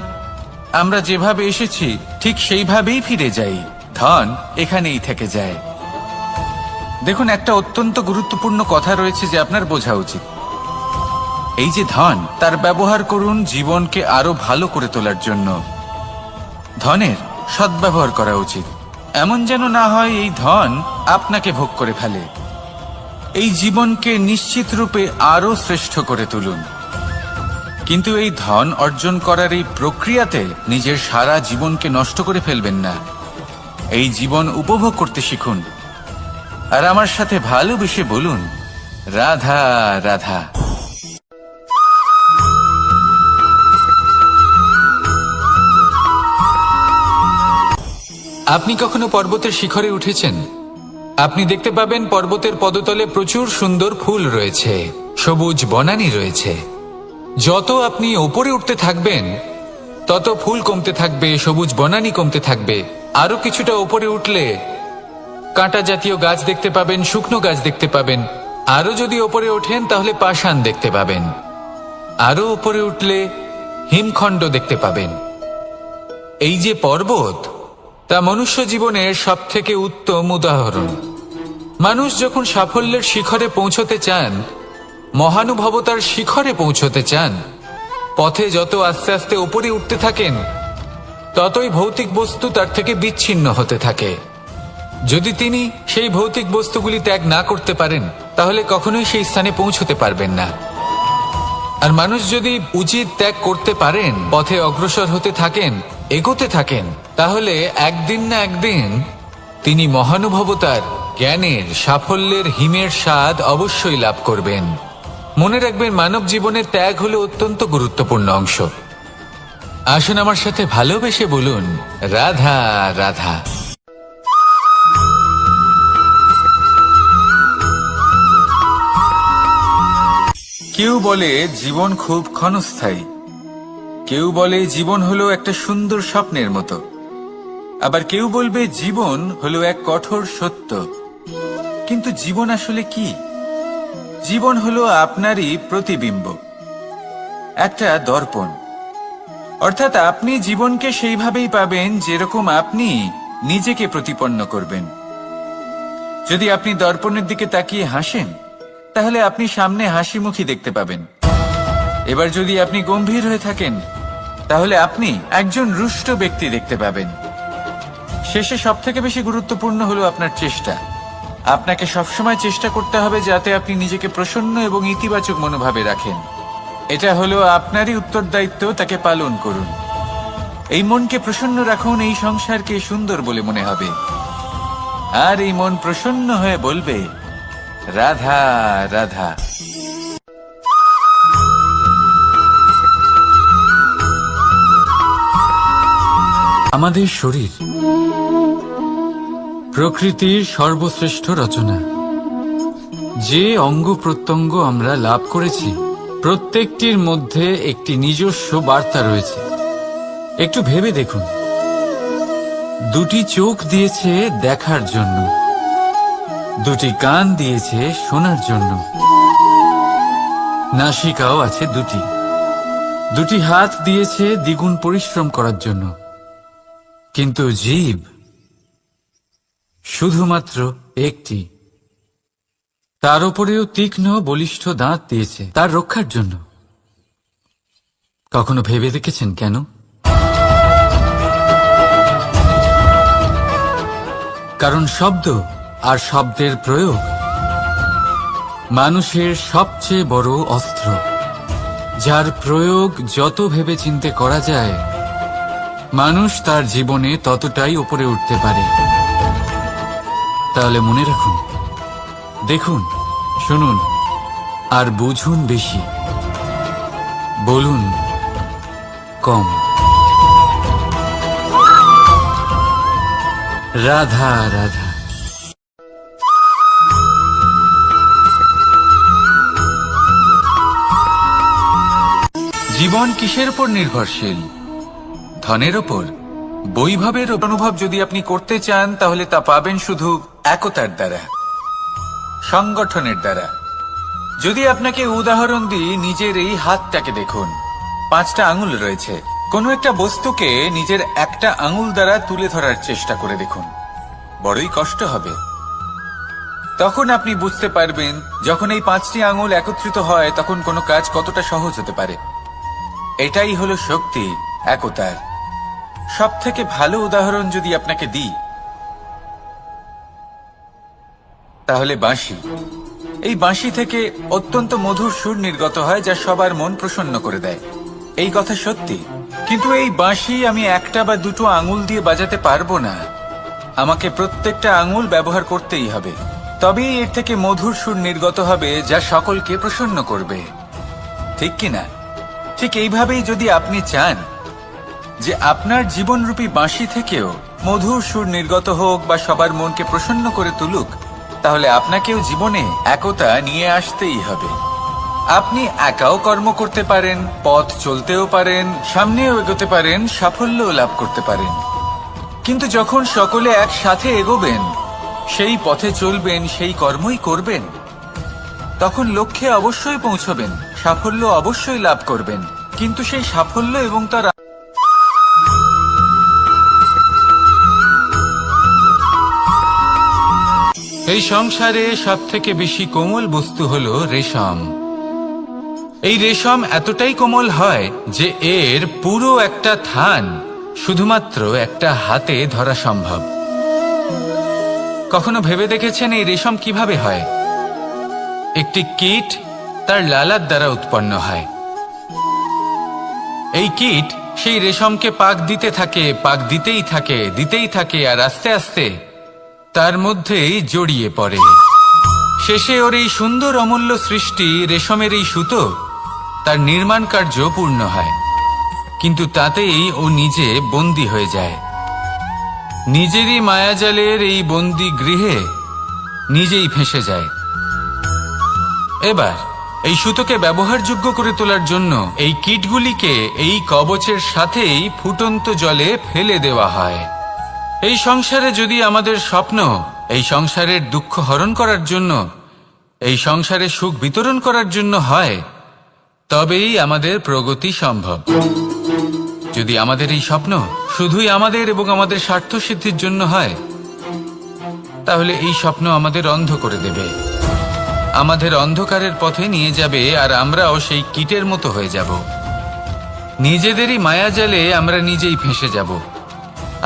আমরা যেভাবে এসেছি ঠিক সেইভাবেই ফিরে যাই, ধন এখানেই থেকে যায়। দেখুন, একটা অত্যন্ত গুরুত্বপূর্ণ কথা রয়েছে যে আপনার বোঝা উচিত। এই যে ধন, তার ব্যবহার করুন জীবনকে আরো ভালো করে তোলার জন্য। ধনের সদ্ব্যবহার করা উচিত, এমন যেন না হয় এই ধন আপনাকে ভোগ করে ফেলে। এই জীবনকে নিশ্চিত রূপে আরো শ্রেষ্ঠ করে তুলুন। কিন্তু এই ধন অর্জন করার এই প্রক্রিয়াতে নিজের সারা জীবনকে নষ্ট করে ফেলবেন না। এই জীবন উপভোগ করতে শিখুন, আর আমার সাথে ভালোবেসে বলুন রাধা রাধা। আপনি কখনো পর্বতের শিখরে উঠেছেন? আপনি দেখতে পাবেন পর্বতের পদতলে প্রচুর সুন্দর ফুল রয়েছে, সবুজ বনানী রয়েছে। যত আপনি ওপরে উঠতে থাকবেন তত ফুল কমতে থাকবে, সবুজ বনানী কমতে থাকবে। আরো কিছুটা ওপরে উঠলে কাঁটা জাতীয় গাছ দেখতে পাবেন, শুকনো গাছ দেখতে পাবেন। আরো যদি ওপরে ওঠেন তাহলে পাষাণ দেখতে পাবেন। আরো ওপরে উঠলে হিমখণ্ড দেখতে পাবেন। এই যে পর্বত, তা মনুষ্য জীবনের সবথেকে উত্তম উদাহরণ। মানুষ যখন সাফল্যের শিখরে পৌঁছতে চান, মহানুভবতার শিখরে পৌঁছতে চান, পথে যত আস্তে আস্তে উপরে উঠতে থাকেন ততই ভৌতিক বস্তু তার থেকে বিচ্ছিন্ন হতে থাকে। যদি তিনি সেই ভৌতিক বস্তুগুলি ত্যাগ না করতে পারেন তাহলে কখনোই সেই স্থানে পৌঁছতে পারবেন না। আর মানুষ যদি উচিত ত্যাগ করতে পারেন, পথে অগ্রসর হতে থাকেন, এগোতে থাকেন, তাহলে একদিন না একদিন তিনি মহানুভবতার, জ্ঞানের, সাফল্যের হিমের স্বাদ অবশ্যই লাভ করবেন। মনে রাখবেন, মানব জীবনের ত্যাগ হলো অত্যন্ত গুরুত্বপূর্ণ অংশ। আসুন আমার সাথে ভালোবেসে বলুন, রাধা রাধা। কেউ বলে জীবন খুব ক্ষণস্থায়ী, কেউ বলে জীবন হলো একটা সুন্দর স্বপ্নের মতো, আবার কেউ বলবে জীবন হলো এক কঠোর সত্য। কিন্তু জীবন আসলে কি? জীবন হলো আপনারই প্রতিবিম্ব, একটা দর্পণ। অর্থাৎ আপনি জীবনকে সেইভাবেই পাবেন যেরকম আপনি নিজেকে প্রতিপন্ন করবেন। যদি আপনি দর্পণের দিকে তাকিয়ে হাসেন তাহলে আপনি সামনে হাসি মুখী দেখতে পাবেন। এবার যদি আপনি গম্ভীর হয়ে থাকেন তাহলে আপনি একজন রুষ্ট ব্যক্তি দেখতে পাবেন। শেষে সবথেকে বেশি গুরুত্বপূর্ণ হলো আপনার চেষ্টা। আপনাকে সবসময় চেষ্টা করতে হবে যাতে আপনি নিজেকে প্রসন্ন এবং ইতিবাচক মনোভাবে রাখেন। এটা হলো আপনারই উত্তরদায়িত্ব, তাকে পালন করুন। এই মনকে প্রসন্ন রাখুন, এই সংসারকে সুন্দর বলে মনে হবে। আর এই মন প্রসন্ন হয়ে বলবে, রাধা রাধা। আমাদের শরীর প্রকৃতির সর্বশ্রেষ্ঠ রচনা। যে অঙ্গ প্রত্যঙ্গ আমরা লাভ করেছি প্রত্যেকটির মধ্যে একটি নিজস্ব বার্তা রয়েছে। একটু ভেবে দেখুন, দুটি চোখ দিয়েছে দেখার জন্য, দুটি কান দিয়েছে শোনার জন্য, নাসিকাও আছে দুটি, দুটি হাত দিয়েছে দ্বিগুণ পরিশ্রম করার জন্য। কিন্তু জীব শুধুমাত্র একটি। তার উপরেও তীক্ষ্ণ বলিষ্ঠ দাঁত দিয়েছে তার রক্ষার জন্য। কখনো ভেবে দেখেছেন কেন? কারণ শব্দ আর শব্দের প্রয়োগ মানুষের সবচেয়ে বড় অস্ত্র, যার প্রয়োগ যত ভেবে চিন্তে করা যায় মানুষ তার জীবনে ততটাই উপরে উঠতে পারে। তাহলে মনে রাখুন, দেখুন, শুনুন আর বুঝুন বেশি, বলুন কম। রাধা রাধা। জীবন কিসের উপর নির্ভরশীল? ধনের ওপর? বৈভবের অনুভব যদি আপনি করতে চান তাহলে তা পাবেন শুধু একতার দ্বারা, সংগঠনের দ্বারা। যদি আপনাকে উদাহরণ দিই, নিজের এই হাতটাকে দেখুন, 5টা আঙুল রয়েছে। কোনো একটা বস্তুকে নিজের একটা আঙুল দ্বারা তুলে ধরার চেষ্টা করে দেখুন, বড়ই কষ্ট হবে। তখন আপনি বুঝতে পারবেন যখন এই 5টি আঙুল একত্রিত হয় তখন কোনো কাজ কতটা সহজ হতে পারে। এটাই হলো শক্তি, একতার। সবথেকে ভালো উদাহরণ যদি আপনাকে দিই তাহলে বাঁশি। এই বাঁশি থেকে অত্যন্ত মধুর সুর নির্গত হয় যা সবার মন প্রসন্ন করে দেয়। এই কথা সত্যি। কিন্তু এই বাঁশি আমি একটা বা দুটো আঙুল দিয়ে বাজাতে পারবো না। আমাকে প্রত্যেকটা আঙুল ব্যবহার করতেই হবে, তবেই এর থেকে মধুর সুর নির্গত হবে যা সকলকে প্রসন্ন করবে। ঠিক কিনা? ঠিক এইভাবেই যদি আপনি চান যে আপনার জীবনরূপী বাঁশি থেকেও মধুর সুর নির্গত হোক বা সবার মনকে প্রসন্ন করে তুলুক, তাহলে আপনাকেও জীবনে একতা নিয়ে আসতেই হবে। আপনি একাও কর্ম করতে পারেন, পথ চলতেও পারেন, সামনেও এগোতে পারেন, সাফল্যও লাভ করতে পারেন। কিন্তু যখন সকলে একসাথে এগোবেন, সেই পথে চলবেন, সেই কর্মই করবেন, তখন লক্ষ্যে অবশ্যই পৌঁছবেন, সাফল্য অবশ্যই লাভ করবেন। কিন্তু সেই সাফল্য এবং তার এই সংসারে সব থেকে বেশি কোমল বস্তু হলো রেশম। এই রেশম এতটাই কোমল হয় যে এর পুরো একটা থান শুধুমাত্র একটা হাতে ধরা সম্ভব। কখনো ভেবে দেখেছেন এই রেশম কিভাবে হয়? একটি কীট তার লালার দ্বারা উৎপন্ন হয়। এই কীট সেই রেশমকে পাক দিতে থাকে, পাক দিতেই থাকে, আর আস্তে আস্তে তার মধ্যেই জড়িয়ে পড়ে। শেষে ওর এই সুন্দর অমূল্য সৃষ্টি রেশমের এই সুতো, তার নির্মাণ কার্য পূর্ণ হয়। কিন্তু তাতেই ও নিজে বন্দী হয়ে যায়। নিজেরই মায়াজালের এই বন্দী গৃহে নিজেই ফেঁসে যায়। এবার এই সুতোকে ব্যবহারযোগ্য করে তোলার জন্য এই কীটগুলিকে এই কবচের সাথেই ফুটন্ত জলে ফেলে দেওয়া হয়। এই সংসারে যদি আমাদের স্বপ্ন এই সংসারের দুঃখ হরণ করার জন্য, এই সংসারে সুখ বিতরণ করার জন্য হয়, তবেই আমাদের প্রগতি সম্ভব। যদি আমাদের এই স্বপ্ন শুধুই আমাদের এবং আমাদের স্বার্থ সিদ্ধির জন্য হয়, তাহলে এই স্বপ্ন আমাদের অন্ধ করে দেবে, আমাদের অন্ধকারের পথে নিয়ে যাবে, আর আমরাও সেই কীটের মতো হয়ে যাব। নিজেদেরই মায়াজালে আমরা নিজেই ফেঁসে যাব,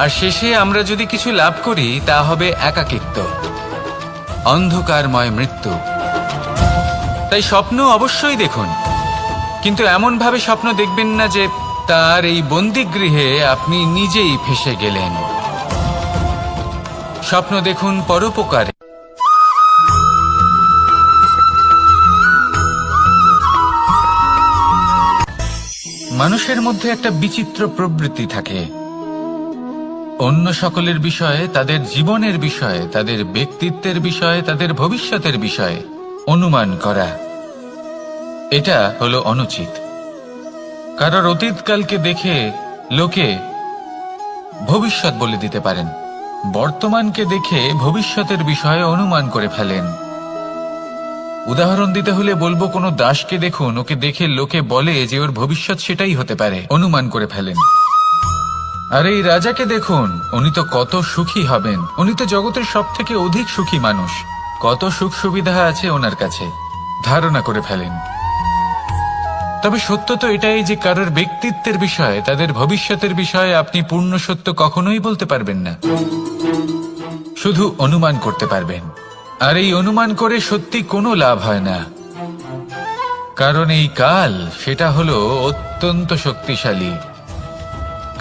আর শেষে আমরা যদি কিছু লাভ করি তা হবে একাকিত্ব, অন্ধকারময় মৃত্যু। তাই স্বপ্ন অবশ্যই দেখুন, কিন্তু এমন ভাবে স্বপ্ন দেখবেন না যে তার এই বন্দিগৃহে আপনি নিজেই ফেঁসে গেলেন। স্বপ্ন দেখুন পরোপকারে। মানুষের মধ্যে একটা বিচিত্র প্রবৃত্তি থাকে, অন্য সকলের বিষয়ে, তাদের জীবনের বিষয়ে, তাদের ব্যক্তিত্বের বিষয়ে, তাদের ভবিষ্যতের বিষয়ে অনুমান করা। এটা হলো অনুচিত। কারোর অতীতকালকে দেখে লোকে ভবিষ্যৎ বলে দিতে পারেন, বর্তমানকে দেখে ভবিষ্যতের বিষয়ে অনুমান করে ফেলেন। উদাহরণ দিতে হলে বলবো, কোনো দাসকে দেখুন, ওকে দেখে লোকে বলে যে ওর ভবিষ্যৎ সেটাই হতে পারে, অনুমান করে ফেলেন। আর এই রাজাকে দেখুন, উনি তো কত সুখী হবেন, উনি তো জগতের সব থেকে অধিক সুখী মানুষ, কত সুখ সুবিধা আছে ওনার কাছে, ধারণা করে ফেলেন। তবে সত্য তো এটাই যে কারোর ব্যক্তিত্বের বিষয়ে, তাদের ভবিষ্যতের বিষয়ে আপনি পূর্ণ সত্য কখনোই বলতে পারবেন না, শুধু অনুমান করতে পারবেন। আর এই অনুমান করে সত্যি কোনো লাভ হয় না, কারণ এই কাল সেটা হলো অত্যন্ত শক্তিশালী।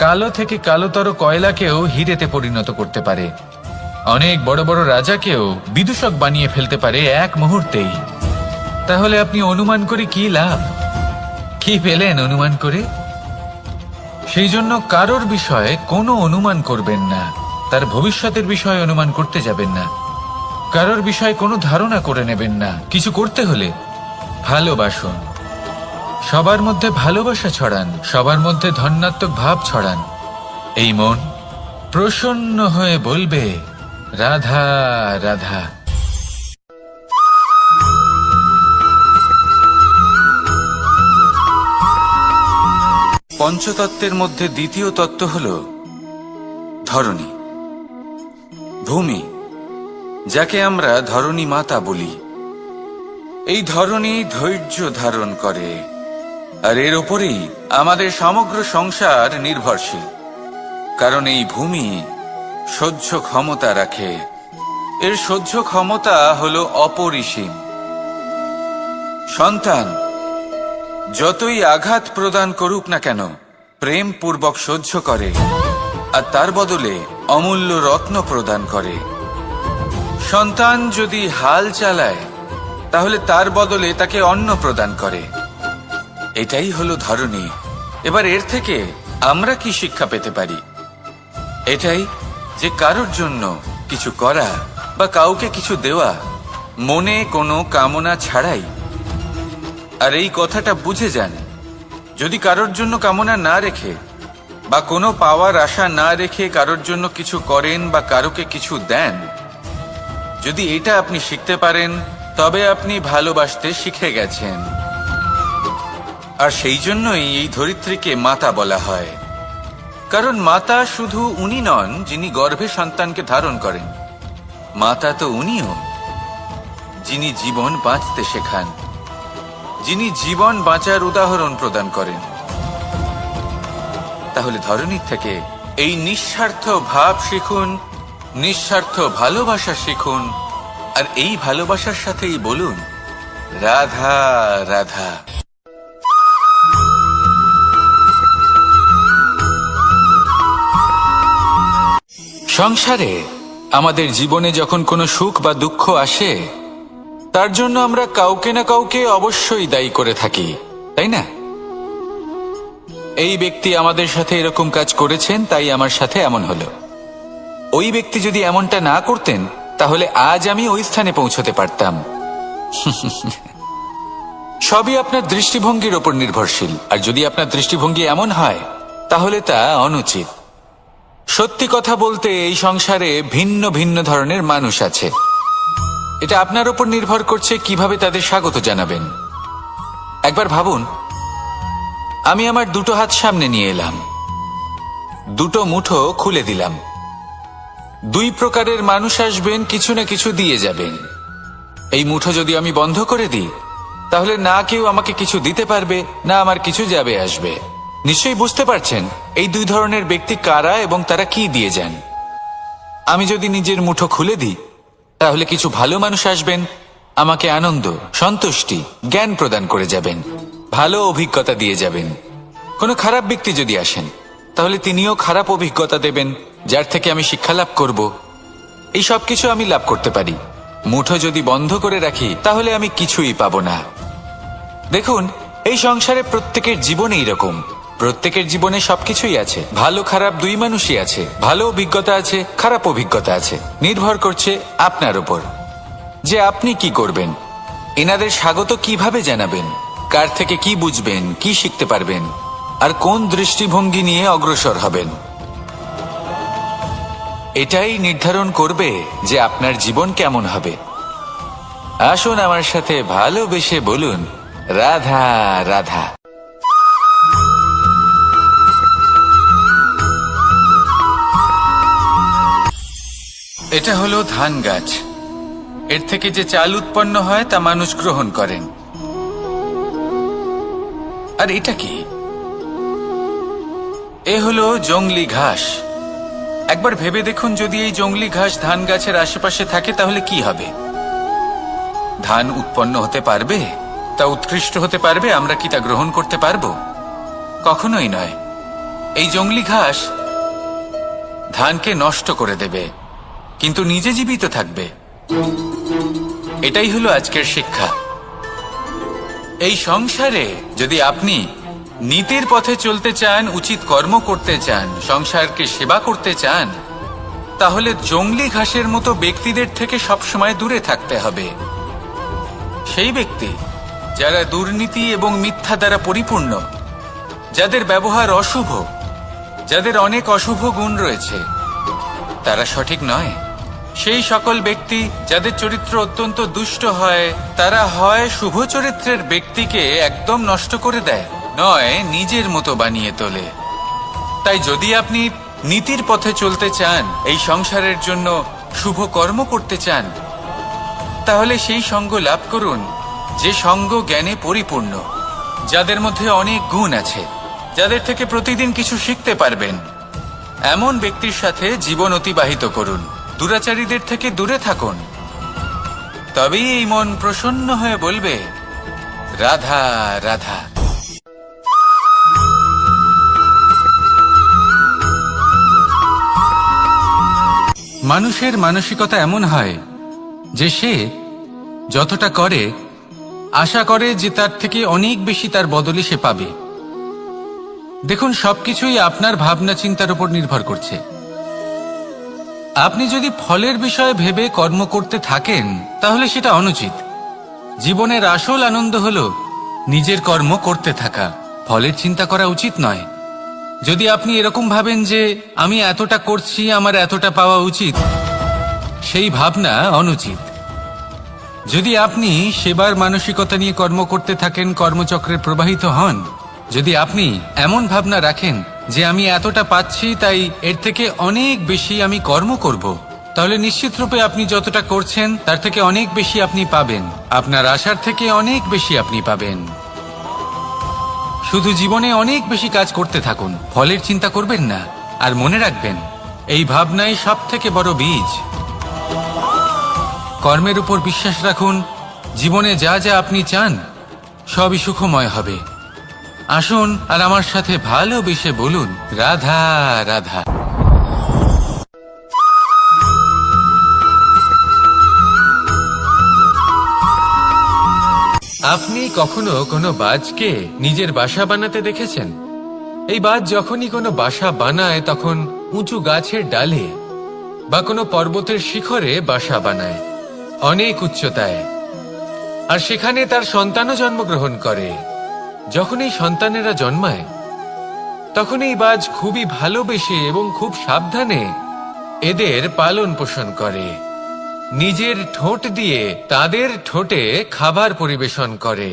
কালো থেকে কালোতর কয়লাকেও হিরেতে পরিণত করতে পারে, অনেক বড় বড় রাজাকেও বিদূষক বানিয়ে ফেলতে পারে এক মুহূর্তেই। তাহলে আপনি অনুমান করে কি লাভ? কি পেলেন অনুমান করে? সেই জন্য কারোর বিষয়ে কোনো অনুমান করবেন না, তার ভবিষ্যতের বিষয়ে অনুমান করতে যাবেন না, কারোর বিষয়ে কোনো ধারণা করে নেবেন না। কিছু করতে হলে ভালোবাসুন, সবার মধ্যে ভালোবাসা ছড়ান, সবার মধ্যে ধন্যাত্মক ভাব ছড়ান। এই মন প্রসন্ন হয়ে বলবে, রাধা রাধা। পঞ্চতত্ত্বের মধ্যে দ্বিতীয় তত্ত্ব হল ধরণী, ভূমি, যাকে আমরা ধরণী মাতা বলি। এই ধরণী ধৈর্য ধারণ করে, আর এর ওপরেই আমাদের সমগ্র সংসার নির্ভরশীল। কারণ এই ভূমি সহ্য ক্ষমতা রাখে, এর সহ্য ক্ষমতা হলো অপরিসীম। সন্তান যতই আঘাত প্রদান করুক না কেন, প্রেম পূর্বক সহ্য করে, আর তার বদলে অমূল্য রত্ন প্রদান করে। সন্তান যদি হাল চালায়, তাহলে তার বদলে তাকে অন্ন প্রদান করে। এটাই হলো ধরণী। এবার এর থেকে আমরা কি শিক্ষা পেতে পারি? এটাই যে কারোর জন্য কিছু করা বা কাউকে কিছু দেওয়া মনে কোনো কামনা ছাড়াই। আর এই কথাটা বুঝে যান, যদি কারোর জন্য কামনা না রেখে বা কোনো পাওয়ার আশা না রেখে কারোর জন্য কিছু করেন বা কারোকে কিছু দেন, যদি এটা আপনি শিখতে পারেন, তবে আপনি ভালোবাসতে শিখে গেছেন। আর সেই জন্যই এই ধরিত্রীকে মাতা বলা হয়। কারণ মাতা শুধু উনি নন যিনি গর্ভে সন্তানকে ধারণ করেন, মাতা তো উনিও যিনি জীবন বাঁচতে শেখান, যিনি জীবন বাঁচার উদাহরণ প্রদান করেন। তাহলে ধরনীর থেকে এই নিঃস্বার্থ ভাব শিখুন, নিঃস্বার্থ ভালোবাসা শিখুন, আর এই ভালোবাসার সাথেই বলুন রাধা রাধা। সংসারে আমাদের জীবনে যখন কোনো সুখ বা দুঃখ আসে, তার জন্য আমরা কাউকে না কাউকে অবশ্যই দায়ী করে থাকি, তাই না? এই ব্যক্তি আমাদের সাথে এরকম কাজ করেছেন, তাই আমার সাথে এমন হলো। ওই ব্যক্তি যদি এমনটা না করতেন, তাহলে আজ আমি ওই স্থানে পৌঁছতে পারতাম। সবই আপনার দৃষ্টিভঙ্গির ওপর নির্ভরশীল। আর যদি আপনার দৃষ্টিভঙ্গি এমন হয়, তাহলে তা অনুচিত। সত্যি কথা বলতে এই সংসারে ভিন্ন ভিন্ন ধরনের মানুষ আছে। এটা আপনার ওপর নির্ভর করছে কিভাবে তাদের স্বাগত জানাবেন। একবার ভাবুন, আমি আমার দুটো হাত সামনে নিয়ে এলাম, দুটো মুঠো খুলে দিলাম। দুই প্রকারের মানুষ আসবেন, কিছু না কিছু দিয়ে যাবেন। এই মুঠো যদি আমি বন্ধ করে দিই, তাহলে না কেউ আমাকে কিছু দিতে পারবে, না আমার কিছু যাবে আসবে। নিশ্চয়ই বুঝতে পারছেন এই দুই ধরনের ব্যক্তি কারা এবং তারা কি দিয়ে যান। আমি যদি নিজের মুঠো খুলে দিই, তাহলে কিছু ভালো মানুষ আসবেন, আমাকে আনন্দ, সন্তুষ্টি, জ্ঞান প্রদান করে যাবেন, ভালো অভিজ্ঞতা দিয়ে যাবেন। কোনো খারাপ ব্যক্তি যদি আসেন, তাহলে তিনিও খারাপ অভিজ্ঞতা দেবেন, যার থেকে আমি শিক্ষা লাভ করব। এই সব কিছু আমি লাভ করতে পারি। মুঠো যদি বন্ধ করে রাখি, তাহলে আমি কিছুই পাবো না। দেখুন, এই সংসারে প্রত্যেকের জীবনে এইরকম। প্রত্যেকের জীবনে সবকিছুই আছে, ভালো খারাপ দুই মানুষই আছে। ভালো অভিজ্ঞতা আছে, খারাপ অভিজ্ঞতা আছে। নির্ভর করছে আপনার উপর যে আপনি কি করবেন, এনাদের স্বাগত কিভাবে জানাবেন, কার থেকে কি বুঝবেন, কি শিখতে পারবেন, আর কোন দৃষ্টিভঙ্গি নিয়ে অগ্রসর হবেন। এটাই নির্ধারণ করবে যে আপনার জীবন কেমন হবে। আসুন আমার সাথে ভালোবেসে বলুন রাধা রাধা। এটা হলো ধান গাছ। এর থেকে যে চাল উৎপন্ন হয় তা মানুষ গ্রহণ করেন। আর এটা কি? এ হলো জংলি ঘাস। একবার ভেবে দেখুন, যদি এই জংলি ঘাস ধান গাছের আশেপাশে থাকে, তাহলে কি হবে? ধান উৎপন্ন হতে পারবে? তা উৎকৃষ্ট হতে পারবে? আমরা কি তা গ্রহণ করতে পারবো? কখনোই নয়। এই জংলি ঘাস ধানকে নষ্ট করে দেবে, কিন্তু নিজে জীবিত থাকবে। এটাই হলো আজকের শিক্ষা। এই সংসারে যদি আপনি নীতির পথে চলতে চান, উচিত কর্ম করতে চান, সংসারকে সেবা করতে চান, তাহলে জংলি ঘাসের মতো ব্যক্তিদের থেকে সবসময় দূরে থাকতে হবে। সেই ব্যক্তি যারা দুর্নীতি এবং মিথ্যা দ্বারা পরিপূর্ণ, যাদের ব্যবহার অশুভ, যাদের অনেক অশুভ গুণ রয়েছে, তারা সঠিক নয়। সেই সকল ব্যক্তি যাদের চরিত্র অত্যন্ত দুষ্ট হয়, তারা হয় শুভ চরিত্রের ব্যক্তিকে একদম নষ্ট করে দেয়, নয় নিজের মতো বানিয়ে তোলে। তাই যদি আপনি নীতির পথে চলতে চান, এই সংসারের জন্য শুভ কর্ম করতে চান, তাহলে সেই সঙ্গ লাভ করুন যে সঙ্গ জ্ঞানে পরিপূর্ণ, যাদের মধ্যে অনেক গুণ আছে, যাদের থেকে প্রতিদিন কিছু শিখতে পারবেন। এমন ব্যক্তির সাথে জীবন অতিবাহিত করুন। দুরাচারীদের থেকে দূরে থাকুন। তবেই এই মন প্রসন্ন হয়ে বলবে রাধা রাধা। মানুষের মানসিকতা এমন হয় যে সে যতটা করে আশা করে যে তার থেকে অনেক বেশি তার বদলে সে পাবে। দেখুন, সবকিছুই আপনার ভাবনা চিন্তার উপর নির্ভর করছে। আপনি যদি ফলের বিষয়ে ভেবে কর্ম করতে থাকেন তাহলে সেটা অনুচিত। জীবনের আসল আনন্দ হলো নিজের কর্ম করতে থাকা, ফলের চিন্তা করা উচিত নয়। যদি আপনি এরকম ভাবেন যে আমি এতটা করছি, আমার এতটা পাওয়া উচিত, সেই ভাবনা অনুচিত। যদি আপনি সেবার মানসিকতা নিয়ে কর্ম করতে থাকেন, কর্মচক্রে প্রবাহিত হন, যদি আপনি এমন ভাবনা রাখেন যে আমি এতটা পাচ্ছি তাই এর থেকে অনেক বেশি আমি কর্ম করব, তাহলে নিশ্চিতরূপে আপনি যতটা করছেন তার থেকে অনেক বেশি আপনি পাবেন, আপনার আশার থেকে অনেক বেশি আপনি পাবেন। শুধু জীবনে অনেক বেশি কাজ করতে থাকুন, ফলের চিন্তা করবেন না। আর মনে রাখবেন, এই ভাবনাই সব থেকে বড় বীজ। কর্মের উপর বিশ্বাস রাখুন, জীবনে যা যা আপনি চান সবই সুখময় হবে। আসুন আর আমার সাথে ভালোবেসে বলুন, রাধা রাধা। আপনি কখনো কোনো বাজকে নিজের বাসা বানাতে দেখেছেন? এই বাজ যখনই কোনো বাসা বানায় তখন উঁচু গাছের ডালে বা কোনো পর্বতের শিখরে বাসা বানায়, অনেক উচ্চতায়। আর সেখানে তার সন্তানও জন্মগ্রহণ করে। যখন এই সন্তানেরা জন্মায় তখন এই বাজ খুবই ভালোবেসে এবং খুব সাবধানে এদের পালন পোষণ করে, নিজের ঠোঁট দিয়ে তাদের ঠোঁটে খাবার পরিবেশন করে।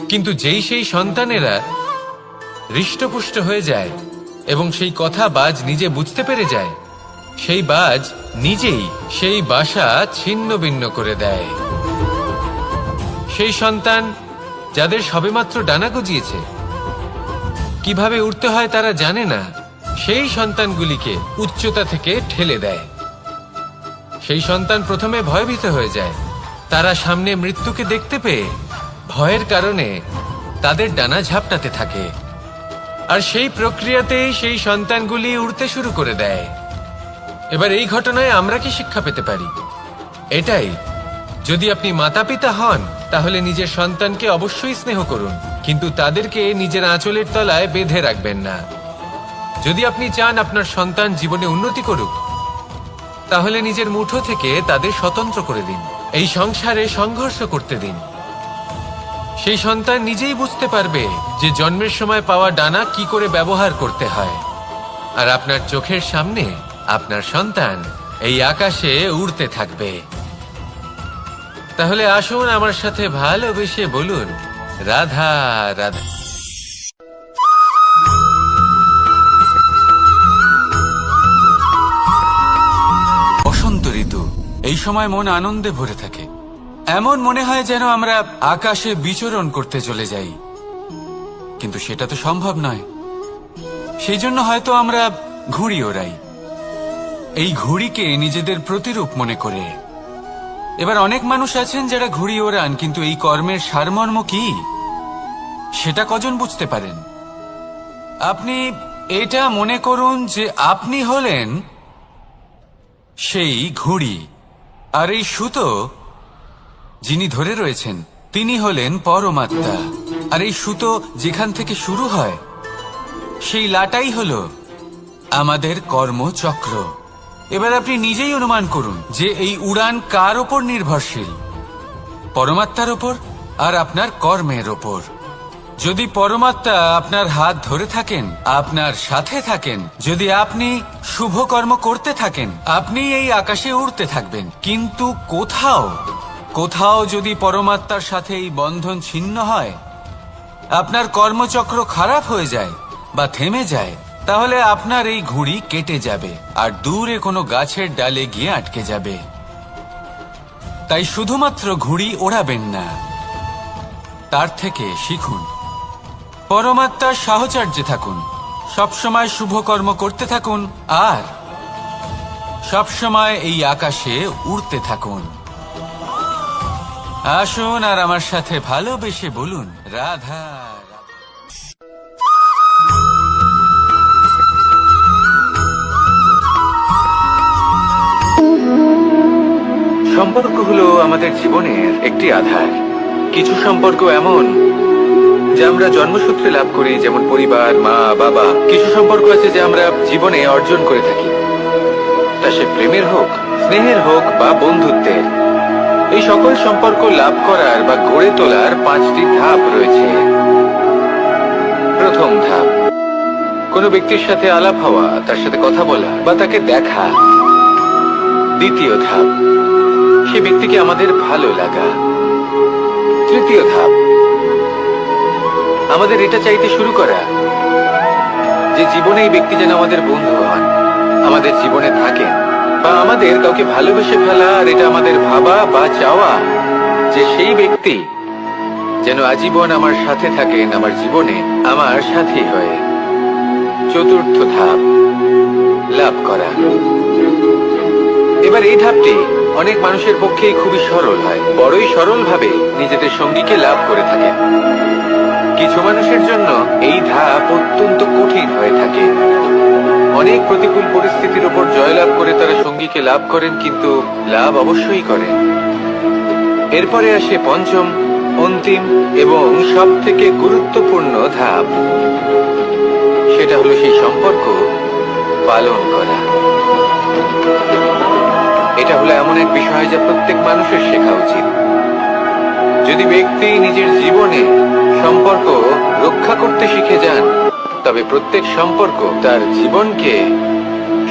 কিন্তু যেই সেই সন্তানেরা হৃষ্টপুষ্ট হয়ে যায় এবং সেই কথা বাজ নিজে বুঝতে পেরে যায়, সেই বাজ নিজেই সেই বাসা ছিন্ন ভিন্ন করে দেয়। সেই সন্তান যাদের সবেমাত্র ডানা গজিয়েছে, কিভাবে উঠতে হয় তারা জানে না, সেই সন্তানগুলিকে উচ্চতা থেকে ঠেলে দেয়। সেই সন্তান প্রথমে ভয়ভীত হয়ে যায়। তারা সামনে মৃত্যুকে দেখতে পেয়ে ভয়ের কারণে তাদের ডানা ঝাপটাতে থাকে। আর সেই প্রক্রিয়াতেই সেই সন্তানগুলি উড়তে শুরু করে দেয়। এবার এই ঘটনায় আমরা কি শিক্ষা পেতে পারি? এটাই, যদি আপনি মাতা পিতা হন তাহলে নিজের সন্তানকে অবশ্যই স্নেহ করুন, কিন্তু তাদেরকে নিজের আঁচলের তলায় বেঁধে রাখবেন না। যদি আপনি চান আপনার সন্তান জীবনে উন্নতি করুক, তাহলে নিজের মুঠো থেকে তাদের স্বতন্ত্র করে দিন, এই সংসারে সংঘর্ষ করতে দিন। সেই সন্তান নিজেই বুঝতে পারবে যে জন্মের সময় পাওয়া ডানা কি করে ব্যবহার করতে হয়। আর আপনার চোখের সামনে আপনার সন্তান এই আকাশে উড়তে থাকবে। তাহলে আসুন আমার সাথে ভালোবেসে বলুন, রাধা রাধা। বসন্ত ঋতু, এই সময় মন আনন্দে ভরে থাকে। এমন মনে হয় যেন আমরা আকাশে বিচরণ করতে চলে যাই, কিন্তু সেটা তো সম্ভব নয়। সেই জন্য হয়তো আমরা ঘুড়ি ওড়াই, এই ঘুড়িকে নিজেদের প্রতিরূপ মনে করে। এবার অনেক মানুষ আছেন যারা ঘুড়ি ওড়ান, কিন্তু এই কর্মের সারমর্ম কি সেটা কজন বুঝতে পারেন? আপনি এটা মনে করুন যে আপনি হলেন সেই ঘুড়ি, আর এই সুতো যিনি ধরে রয়েছেন তিনি হলেন পরমাত্মা। আর এই সুতো যেখান থেকে শুরু হয় সেই লাটাই হলো আমাদের কর্মচক্র। এবার আপনি নিজেই অনুমান করুন যে এই উড়ান কার ওপর নির্ভরশীল? পরমাত্মার ওপর আর আপনার কর্মের ওপর। যদি পরমাত্মা আপনার হাত ধরে থাকেন, আপনার সাথে থাকেন, যদি আপনি শুভ কর্ম করতে থাকেন, আপনি এই আকাশে উড়তে থাকবেন। কিন্তু কোথাও কোথাও যদি পরমাত্মার সাথে এই বন্ধন ছিন্ন হয়, আপনার কর্মচক্র খারাপ হয়ে যায় বা থেমে যায়, তাহলে আপনার এই ঘুড়ি কেটে যাবে আর দূরে কোনো গাছের ডালে গিয়ে আটকে যাবে। তাই শুধুমাত্র ঘুড়ি ওড়াবেন না, তার থেকে শিখুন, পরমাত্মার সাহচর্যে থাকুন, সবসময় শুভ কর্ম করতে থাকুন আর সবসময় এই আকাশে উড়তে থাকুন। আসুন আর আমার সাথে ভালোবেসে বলুন, রাধা রাধা। সম্পর্ক হলো আমাদের জীবনের একটি আধার। কিছু সম্পর্ক এমন যা আমরা জন্মসূত্রে লাভ করি, যেমন পরিবার, মা, বাবা। কিছু সম্পর্ক আছে যা আমরা জীবনে অর্জন করে থাকি। তা সে প্রেমের হোক, স্নেহের হোক বা বন্ধুত্বের। এই সকল সম্পর্ক লাভ করার বা গড়ে তোলার 5টি ধাপ রয়েছে। প্রথম ধাপ, কোনো ব্যক্তির সাথে আলাপ হওয়া, তার সাথে কথা বলা বা তাকে দেখা। দ্বিতীয় ধাপ, সে ব্যক্তিকে আমাদের ভালো লাগা। তৃতীয় ধাপ, আমাদের এটা চাইতে শুরু করা যে জীবনে এই ব্যক্তি যেন আমাদের বন্ধু হন, আমাদের জীবনে থাকেন, বা আমাদের কাউকে ভালোবেসে ফেলা। আর এটা আমাদের ভাবা বা চাওয়া যে সেই ব্যক্তি যেন আজীবন আমার সাথে থাকেন, আমার জীবনে আমার সাথী হয়ে। চতুর্থ ধাপ, লাভ করা। এবার এই ধাপটি অনেক মানুষের পক্ষেই খুবই সরল হয়, বড়ই সরল ভাবে নিজেদের সঙ্গীকে লাভ করে থাকেন। কিছু মানুষের জন্য এই ধাপ অত্যন্ত কঠিন হয়ে থাকে। অনেক প্রতিকূল পরিস্থিতির উপর জয়লাভ করে তারা সঙ্গীকে লাভ করেন, কিন্তু লাভ অবশ্যই করেন। এরপরে আসে পঞ্চম, অন্তিম এবং সব থেকে গুরুত্বপূর্ণ ধাপ। সেটা হলো সেই সম্পর্ক পালন করা। এটা হলো এমন এক বিষয় যা প্রত্যেক মানুষের শেখা উচিত। যদি ব্যক্তি নিজের জীবনে সম্পর্ক রক্ষা করতে শিখে যান, তবে প্রত্যেক সম্পর্ক তার জীবনকে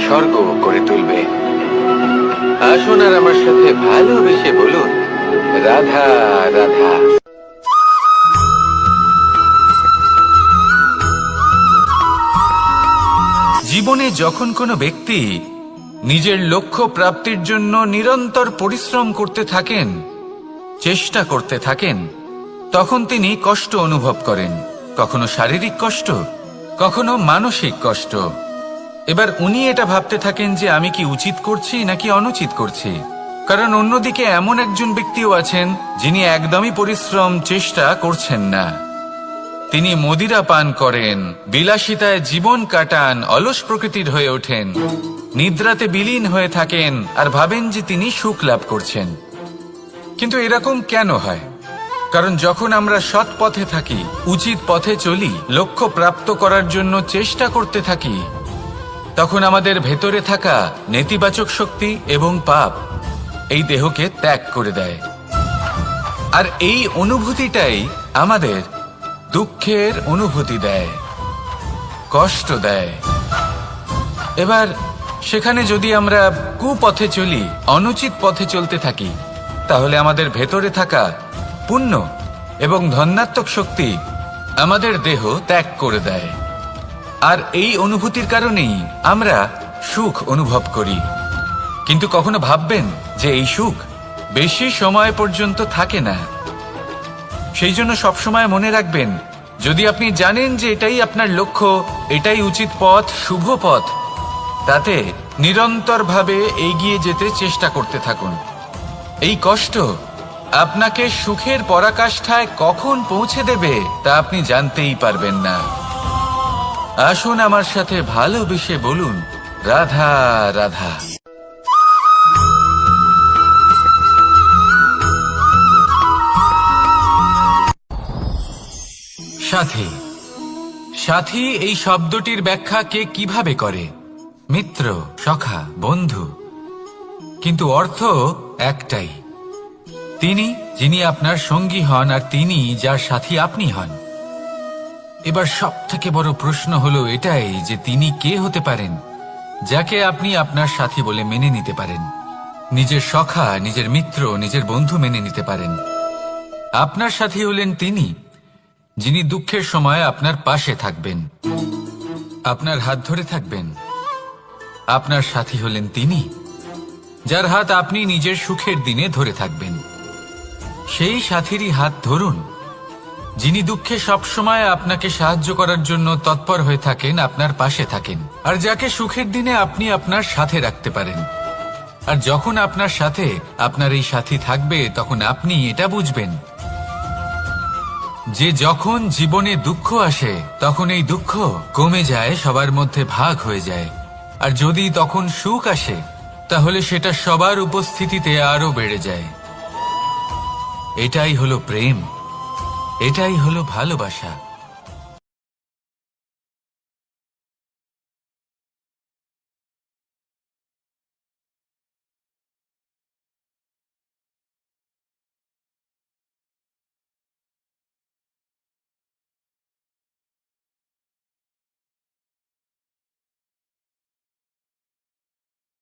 স্বর্গ করে তুলবে। আসুন আর আমার সাথে ভালোবেসে বলুন, রাধা রাধা। জীবনে যখন কোনো ব্যক্তি নিজের লক্ষ্য প্রাপ্তির জন্য নিরন্তর পরিশ্রম করতে থাকেন, চেষ্টা করতে থাকেন, তখন তিনি কষ্ট অনুভব করেন। কখনো শারীরিক কষ্ট, কখনো মানসিক কষ্ট। এবার উনি এটা ভাবতে থাকেন যে আমি কি উচিত করছি নাকি অনুচিত করছি। কারণ অন্যদিকে এমন একজন ব্যক্তিও আছেন যিনি একদমই পরিশ্রম, চেষ্টা করছেন না। তিনি মদিরা পান করেন, বিলাসিতায় জীবন কাটান, অলস প্রকৃতির হয়ে ওঠেন, নিদ্রাতে বিলীন হয়ে থাকেন আর ভাবেন যে তিনি সুখ লাভ করছেন। কিন্তু এরকম কেন হয়? কারণ যখন আমরা সৎ পথে থাকি, উচিত পথে চলি, লক্ষ্য প্রাপ্ত করার জন্য চেষ্টা করতে থাকি, তখন আমাদের ভেতরে থাকা নেতিবাচক শক্তি এবং পাপ এই দেহকে ত্যাগ করে দেয়। আর এই অনুভূতিটাই আমাদের দুঃখের অনুভূতি দেয়, কষ্ট দেয়। এবার সেখানে যদি আমরা কুপথে চলি, অনুচিত পথে চলতে থাকি, তাহলে আমাদের ভেতরে থাকা পুণ্য এবং ধনাত্মক শক্তি আমাদের দেহ ত্যাগ করে দেয়। আর এই অনুভূতির কারণেই আমরা সুখ অনুভব করি। কিন্তু কখনো ভাববেন যে এই সুখ বেশি সময় পর্যন্ত থাকে না। সেই জন্য সবসময় মনে রাখবেন, যদি আপনি জানেন যে এটাই আপনার লক্ষ্য, এটাই উচিত পথ, শুভ পথ, তাতে নিরন্তরভাবে এগিয়ে যেতে চেষ্টা করতে থাকুন। এই কষ্ট আপনাকে সুখের পরাকাষ্ঠায় কখন পৌঁছে দেবে তা আপনি জানতেই পারবেন না। আসুন আমার সাথে ভালোবেসে বলুন, রাধা রাধা। সাথী। সাথী এই শব্দটির ব্যাখ্যা কে কিভাবে করে? মিত্র, সখা, বন্ধু। কিন্তু অর্থ একটাই, তিনি যিনি আপনার সঙ্গী হন আর তিনি যার সাথী আপনি হন। এবার সব থেকে বড় প্রশ্ন হলো এটাই যে তিনি কে হতে পারেন যাকে আপনি আপনার সাথী বলে মেনে নিতে পারেন, নিজের সখা, নিজের মিত্র, নিজের বন্ধু মেনে নিতে পারেন। আপনার সাথী হলেন তিনি যিনি দুঃখের সময় আপনার পাশে থাকবেন, আপনার হাত ধরে থাকবেন। আপনার সাথী হলেন তিনি যার হাত আপনি নিজের সুখের দিনে ধরে থাকবেন। সেই সাথীরই হাত ধরুন যিনি দুঃখে সবসময় আপনাকে সাহায্য করার জন্য তৎপর হয়ে থাকেন, আপনার পাশে থাকেন, আর যাকে সুখের দিনে আপনি আপনার সাথে রাখতে পারেন। আর যখন আপনার সাথে আপনার এই সাথী থাকবে, তখন আপনি এটা বুঝবেন যে যখন জীবনে দুঃখ আসে, তখন এই দুঃখ কমে যায়, সবার মধ্যে ভাগ হয়ে যায়। আর যদি তখন সুখ আসে, তাহলে সেটা সবার উপস্থিতিতে আরো বেড়ে যায়। এটাই হলো প্রেম, এটাই হলো ভালোবাসা।